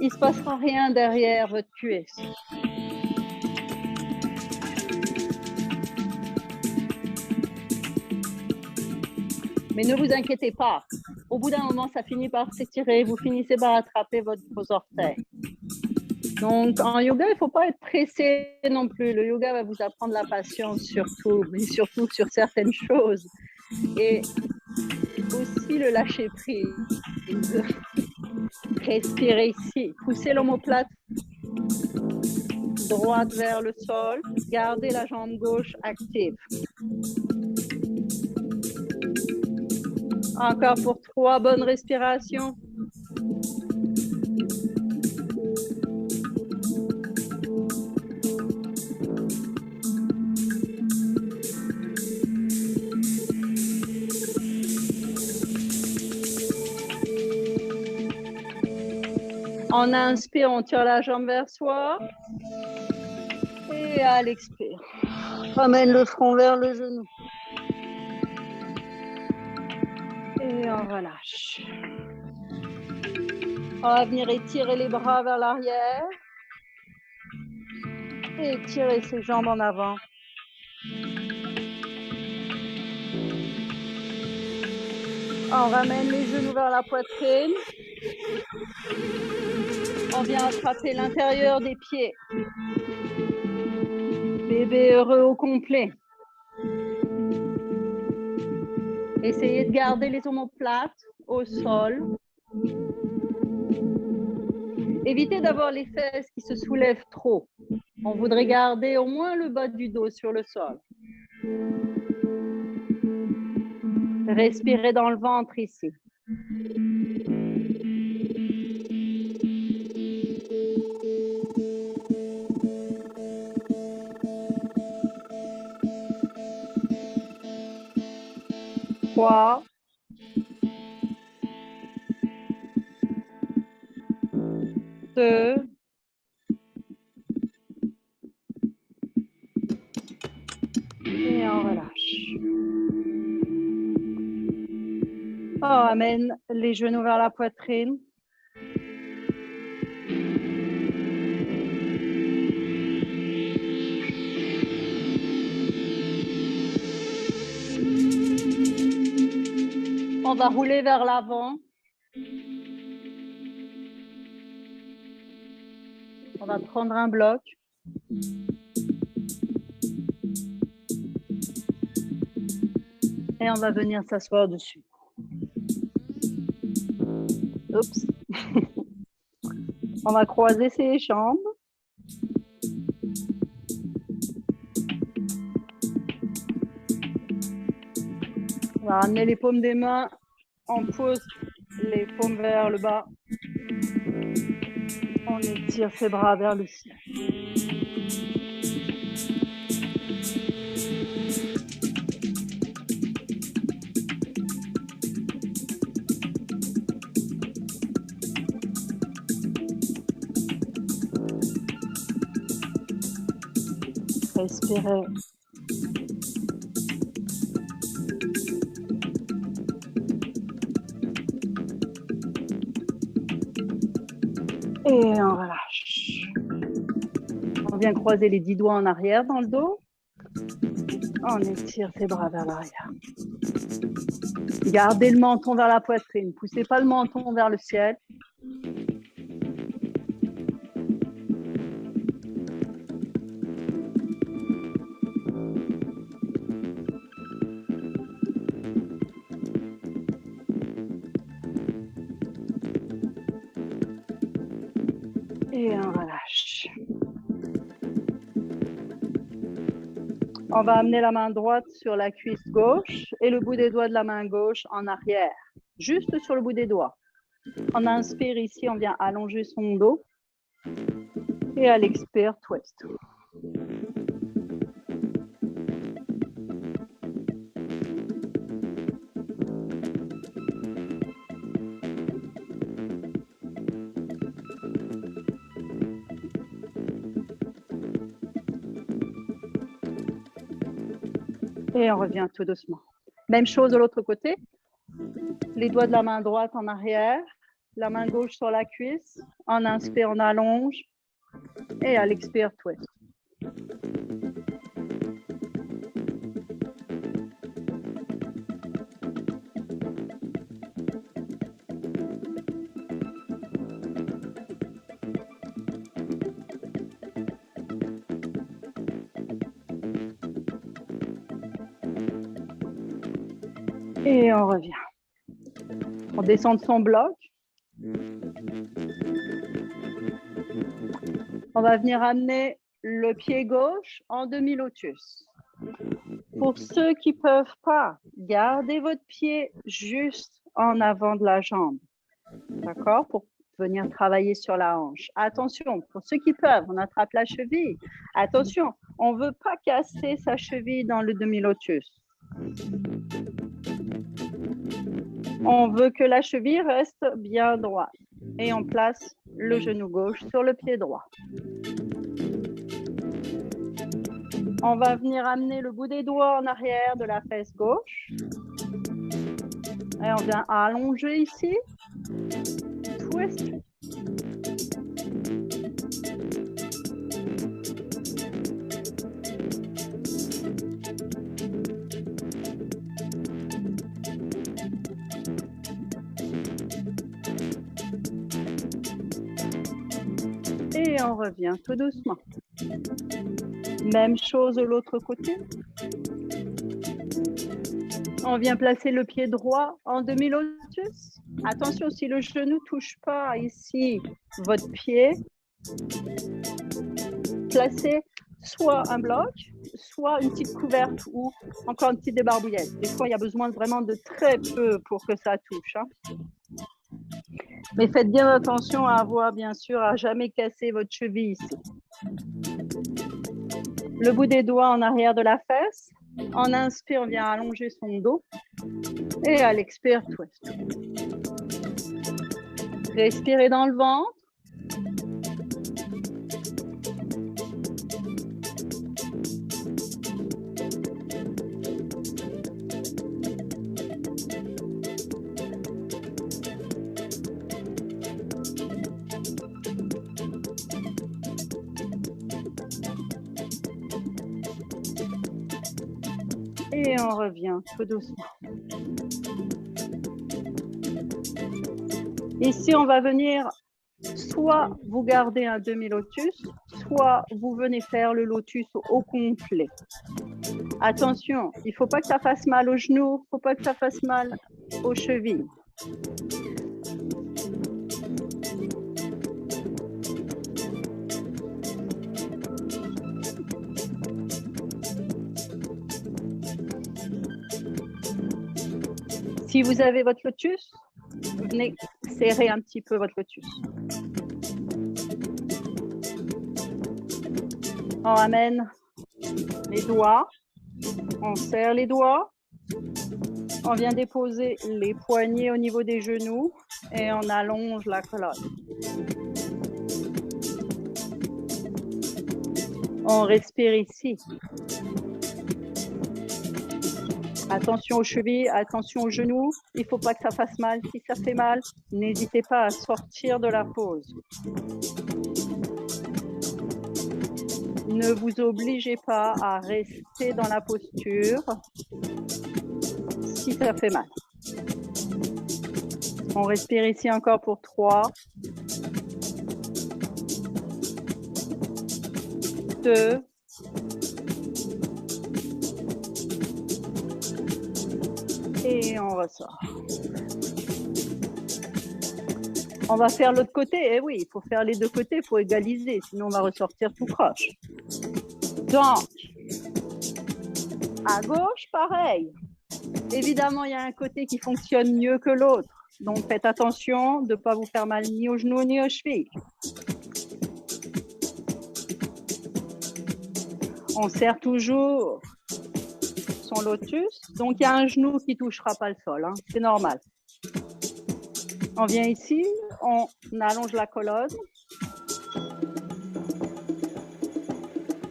il ne se passera rien derrière votre cuisse. Mais ne vous inquiétez pas. Au bout d'un moment, ça finit par s'étirer. Vous finissez par attraper vos orteils. Donc, en yoga, il ne faut pas être pressé non plus. Le yoga va vous apprendre la patience surtout, mais surtout sur certaines choses. Et aussi le lâcher prise. Respirez ici. Poussez l'omoplate droite vers le sol. Gardez la jambe gauche active. Encore pour 3 bonnes respirations. En inspire, on tire la jambe vers soi. Et à l'expire, ramène le front vers le genou. Et on relâche. On va venir étirer les bras vers l'arrière. Et étirer ses jambes en avant. On ramène les genoux vers la poitrine. On vient attraper l'intérieur des pieds. Bébé heureux au complet. Essayez de garder les omoplates au sol. Évitez d'avoir les fesses qui se soulèvent trop. On voudrait garder au moins le bas du dos sur le sol. Respirez dans le ventre ici. Trois. Deux. Et on relâche. On ramène les genoux vers la poitrine. On va rouler vers l'avant. On va prendre un bloc. Et on va venir s'asseoir dessus. Oups. On va croiser ses jambes. On va ramener les paumes des mains. On pose les paumes vers le bas. On étire ses bras vers le ciel. Respirez. Et on relâche. On vient croiser les 10 doigts en arrière dans le dos. On étire ses bras vers l'arrière. Gardez le menton vers la poitrine. Poussez pas le menton vers le ciel. On va amener la main droite sur la cuisse gauche et le bout des doigts de la main gauche en arrière, juste sur le bout des doigts. On inspire ici, on vient allonger son dos. Et à l'expire, twist. Et on revient tout doucement. Même chose de l'autre côté. Les doigts de la main droite en arrière, la main gauche sur la cuisse. On inspire, on allonge. Et à l'expire, twist. Et on revient. On descend de son bloc. On va venir amener le pied gauche en demi-lotus. Pour ceux qui ne peuvent pas, gardez votre pied juste en avant de la jambe. D'accord? Pour venir travailler sur la hanche. Attention, pour ceux qui peuvent, on attrape la cheville. Attention, on ne veut pas casser sa cheville dans le demi-lotus. On veut que la cheville reste bien droite. Et on place le genou gauche sur le pied droit. On va venir amener le bout des doigts en arrière de la fesse gauche. Et on vient allonger ici. Twist. Et on revient tout doucement. Même chose de l'autre côté. On vient placer le pied droit en demi-lotus. Attention, si le genou ne touche pas ici votre pied, placez soit un bloc, soit une petite couverte ou encore une petite débarbouillette. Des fois, il y a besoin vraiment de très peu pour que ça touche. Mais faites bien attention à avoir, bien sûr, à jamais casser votre cheville ici. Le bout des doigts en arrière de la fesse. En inspire, on vient allonger son dos. Et à l'expire, twist. Respirez dans le ventre. Et on revient tout doucement. Ici, on va venir, soit vous gardez un demi-lotus, soit vous venez faire le lotus au complet. Attention, il ne faut pas que ça fasse mal aux genoux, il ne faut pas que ça fasse mal aux chevilles. Si vous avez votre lotus, venez serrer un petit peu votre lotus. On ramène les doigts, on serre les doigts, on vient déposer les poignets au niveau des genoux et on allonge la colonne. On respire ici. Attention aux chevilles, attention aux genoux. Il ne faut pas que ça fasse mal. Si ça fait mal, n'hésitez pas à sortir de la pause. Ne vous obligez pas à rester dans la posture si ça fait mal. On respire ici encore pour 3, 2, et on ressort. On va faire l'autre côté. Eh oui, il faut faire les deux côtés pour égaliser, sinon on va ressortir tout croche. Donc, À gauche, pareil. Évidemment, il y a un côté qui fonctionne mieux que l'autre. Donc, faites attention de ne pas vous faire mal ni aux genoux ni aux chevilles. On serre toujours son lotus. Donc, il y a un genou qui ne touchera pas le sol. Hein. C'est normal. On vient ici, on allonge la colonne.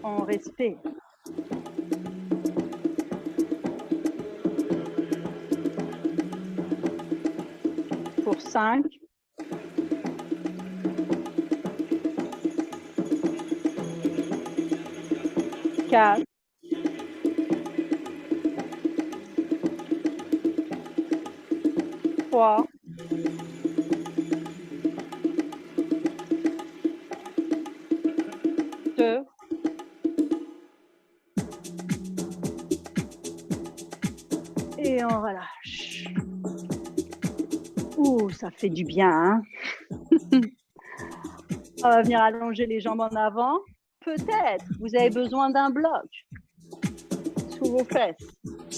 On respire. Pour 5. 4. 3. 2. Et on relâche. Ouh, ça fait du bien. Hein? On va venir allonger les jambes en avant. Peut-être vous avez besoin d'un bloc sous vos fesses.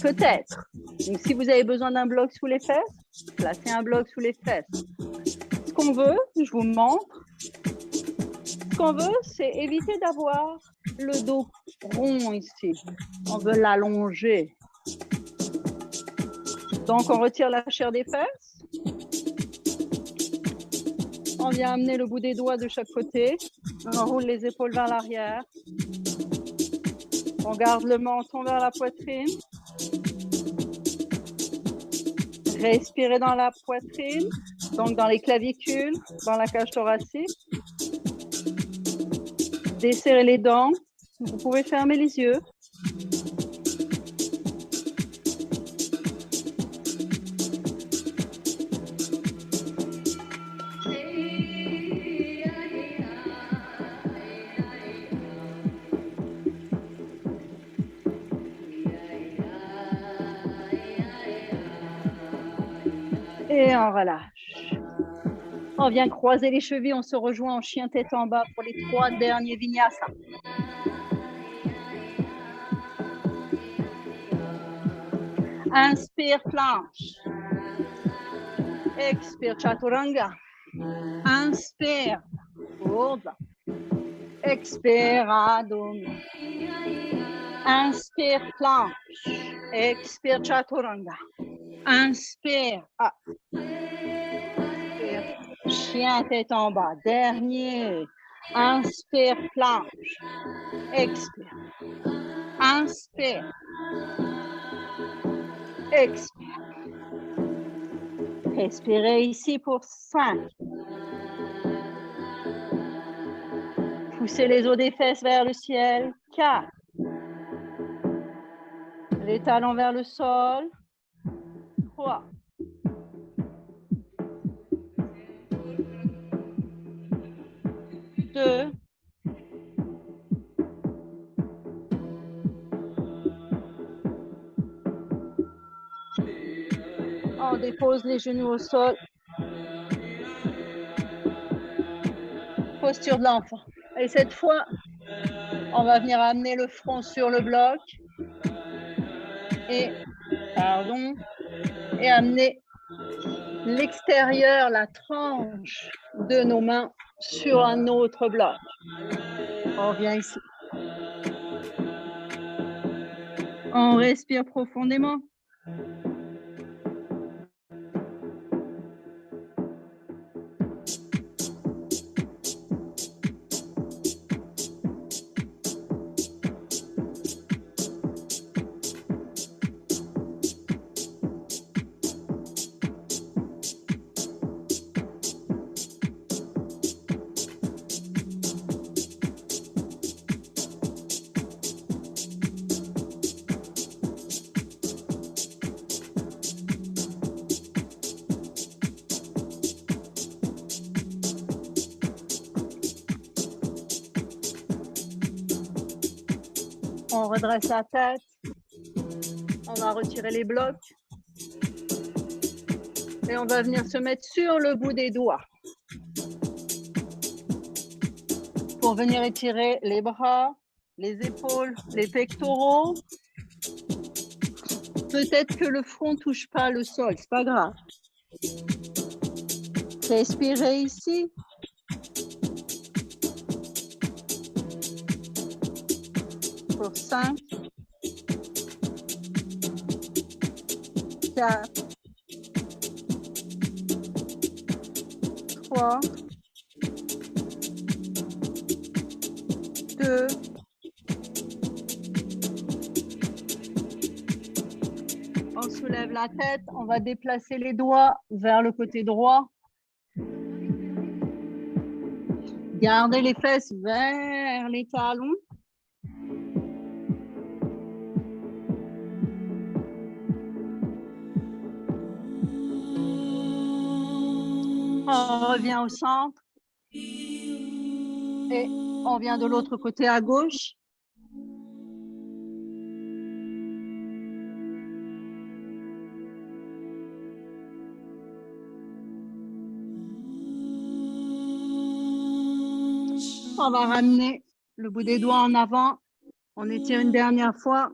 Peut-être. Donc, si vous avez besoin d'un bloc sous les fesses, placez un bloc sous les fesses. Ce qu'on veut, je vous montre. Ce qu'on veut, c'est éviter d'avoir le dos rond ici. On veut l'allonger. Donc, on retire la chair des fesses. On vient amener le bout des doigts de chaque côté. On roule les épaules vers l'arrière. On garde le menton vers la poitrine. Respirez dans la poitrine, donc dans les clavicules, dans la cage thoracique. Desserrez les dents. Vous pouvez fermer les yeux. Et on relâche. On vient croiser les chevilles, on se rejoint en chien tête en bas pour les 3 derniers vinyasa. Inspire, planche. Expire, chaturanga. Inspire, urdhva. Expire, adho. Inspire, planche. Expire, chaturanga. Inspire. Inspire. Chien tête en bas. Dernier. Inspire, planche. Expire. Inspire. Expire. Respirez ici pour 5. Poussez les os des fesses vers le ciel. 4. Les talons vers le sol. 3. 2. 1. On dépose les genoux au sol. Posture de l'enfant. Et cette fois, on va venir amener le front sur le bloc. Et amener l'extérieur, la tranche de nos mains sur un autre bloc. On vient ici. On respire profondément. On redresse la tête. On va retirer les blocs. Et on va venir se mettre sur le bout des doigts. Pour venir étirer les bras, les épaules, les pectoraux. Peut-être que le front ne touche pas le sol, c'est pas grave. Respirez ici. Pour 5, 4, 3, 2, on soulève la tête, on va déplacer les doigts vers le côté droit. Gardez les fesses vers les talons. On revient au centre. Et on vient de l'autre côté à gauche. On va ramener le bout des doigts en avant. On étire une dernière fois.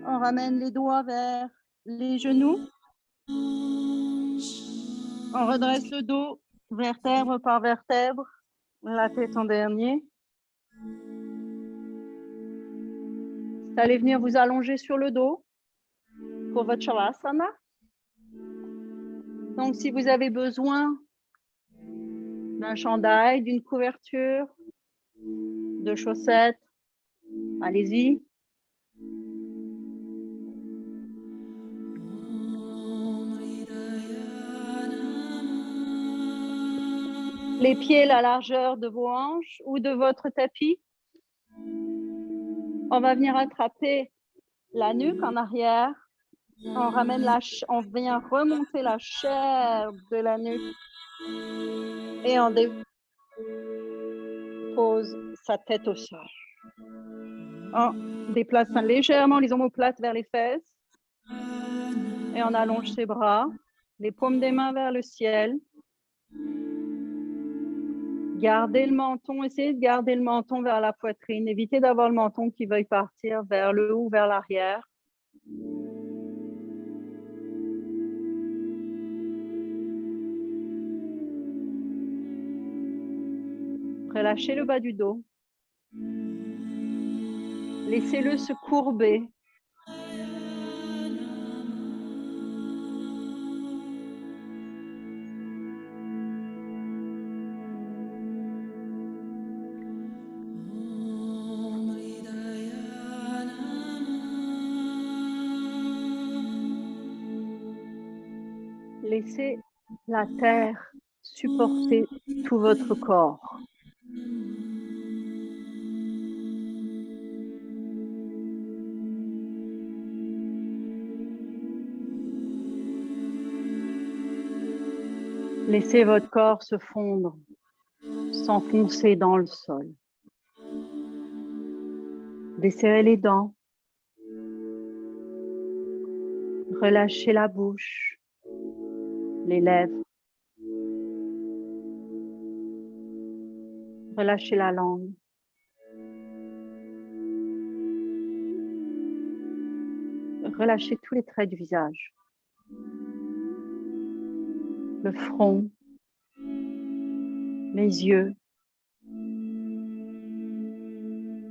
On ramène les doigts vers les genoux. On redresse le dos, vertèbre par vertèbre, la tête en dernier. Vous allez venir vous allonger sur le dos pour votre Shavasana. Donc, si vous avez besoin d'un chandail, d'une couverture, de chaussettes, allez-y. Les pieds la largeur de vos hanches ou de votre tapis. On va venir attraper la nuque en arrière. On vient remonter la chair de la nuque et on dépose sa tête au sol. On déplace légèrement les omoplates vers les fesses et on allonge ses bras, les paumes des mains vers le ciel. Gardez le menton, essayez de garder le menton vers la poitrine. Évitez d'avoir le menton qui veuille partir vers le haut ou vers l'arrière. Relâchez le bas du dos. Laissez-le se courber. Laissez la terre supporter tout votre corps. Laissez votre corps se fondre, s'enfoncer dans le sol. Desserrez les dents. Relâchez la bouche, les lèvres. Relâchez la langue. Relâchez tous les traits du visage. Le front, les yeux,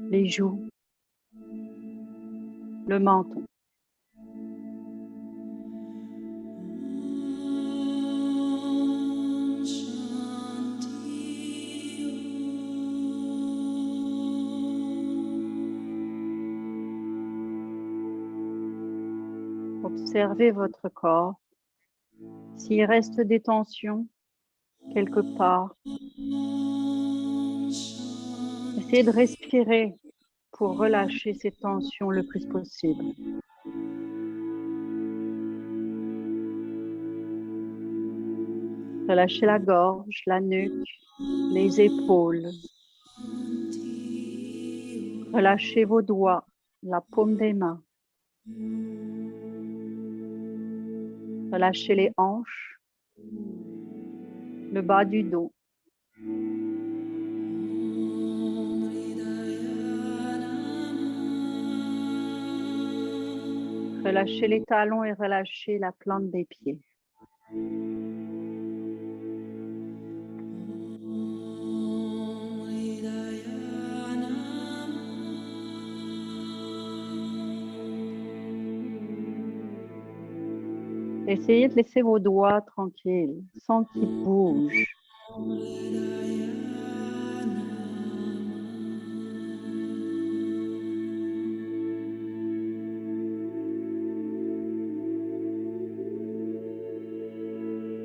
les joues, le menton. Observez votre corps. S'il reste des tensions quelque part, essayez de respirer pour relâcher ces tensions le plus possible. Relâchez la gorge, la nuque, les épaules. Relâchez vos doigts, la paume des mains. Relâchez les hanches, le bas du dos. Relâchez les talons et relâchez la plante des pieds. Essayez de laisser vos doigts tranquilles, sans qu'ils bougent.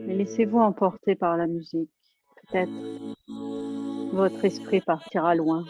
Et laissez-vous emporter par la musique. Peut-être votre esprit partira loin.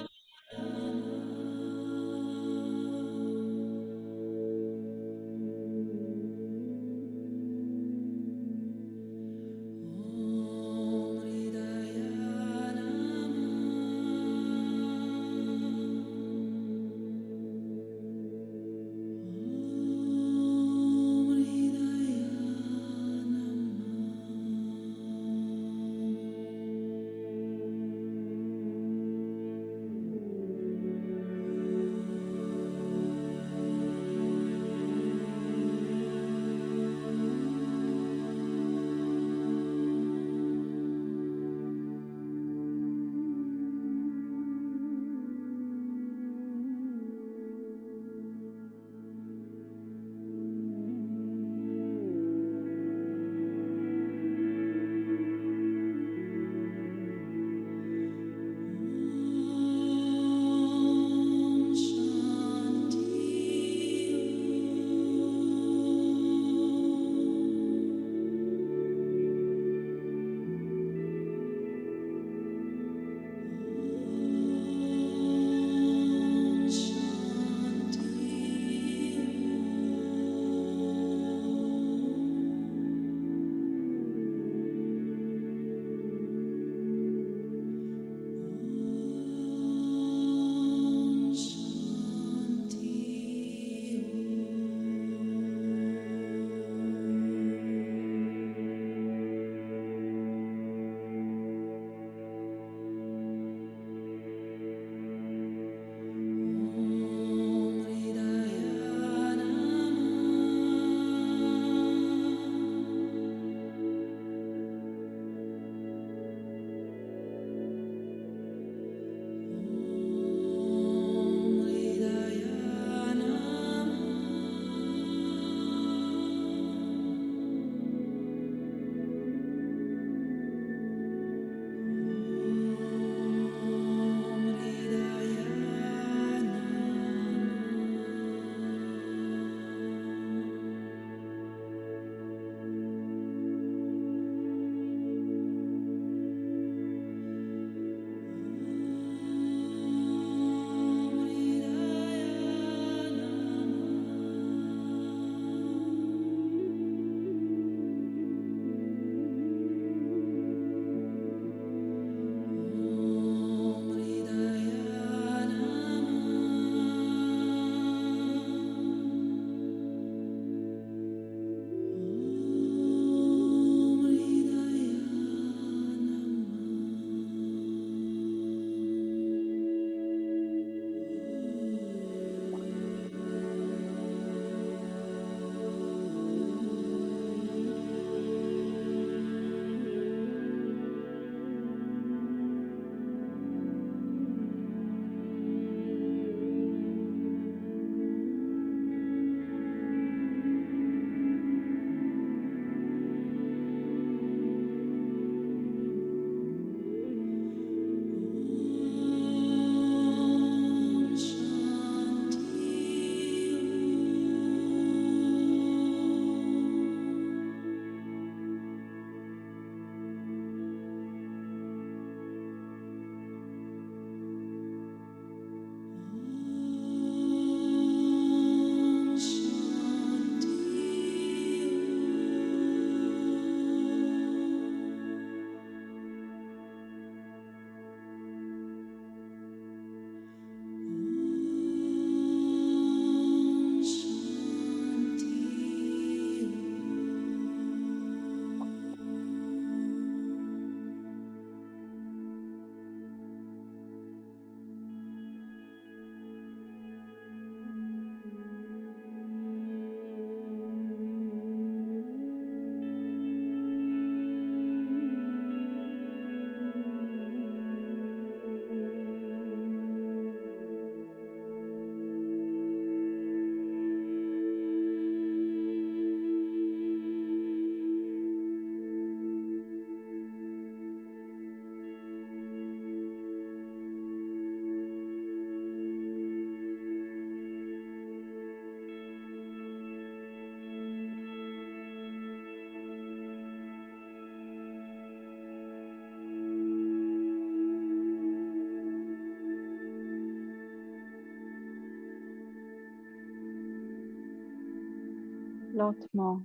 Lentement,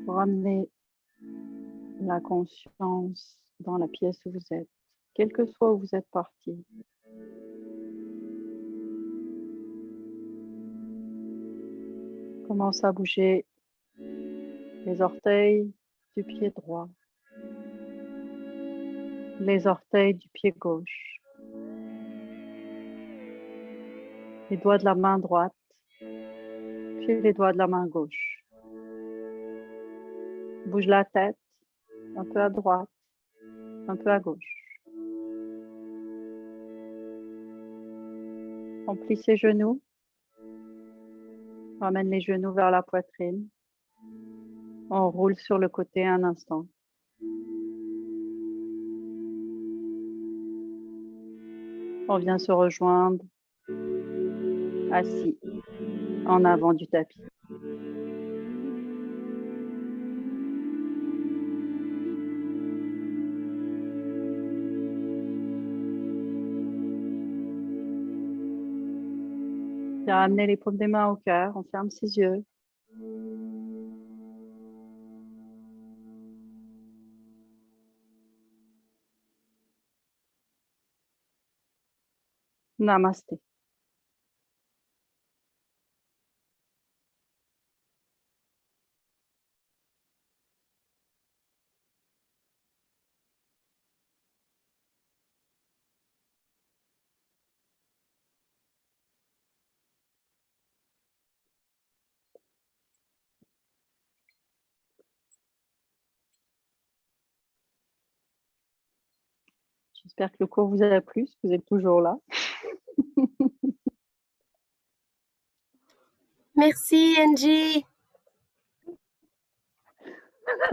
vous ramenez la conscience dans la pièce où vous êtes, quel que soit où vous êtes parti. Commence à bouger les orteils du pied droit, les orteils du pied gauche, les doigts de la main droite, puis les doigts de la main gauche. Bouge la tête, un peu à droite, un peu à gauche. On plie ses genoux, ramène les genoux vers la poitrine. On roule sur le côté un instant. On vient se rejoindre assis en avant du tapis. Bien, ramener les paumes des mains au cœur, on ferme ses yeux. Namasté. J'espère que le cours vous a plu, si vous êtes toujours là. Merci, Angie.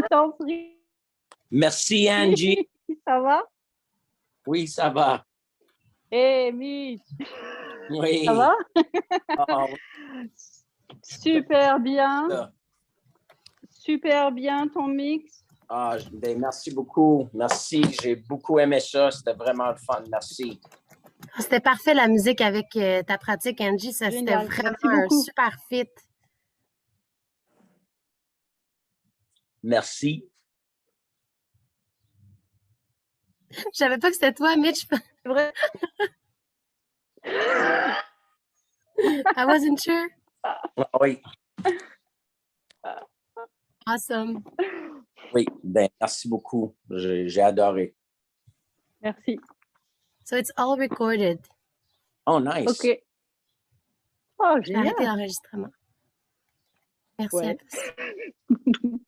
T'en prie. Merci, Angie. Ça va? Oui, ça va. Hé, Mitch. Oui. Ça va? Ah, Super bien. oui. Super bien ton mix. Ah, ben, merci beaucoup. Merci. J'ai beaucoup aimé ça. C'était vraiment le fun. Merci. C'était parfait la musique avec ta pratique, Angie. Ça, c'était Génial. vraiment Merci un beaucoup. super fit. Merci. Je savais pas que c'était toi, Mitch. C'est vrai. I wasn't sure. Ah, oui. Awesome. Oui. Ben, merci beaucoup. J'ai adoré. Merci. So it's all recorded. Oh, nice. OK. Oh, J'ai arrêté génial. l'enregistrement. Merci à Ouais. tous.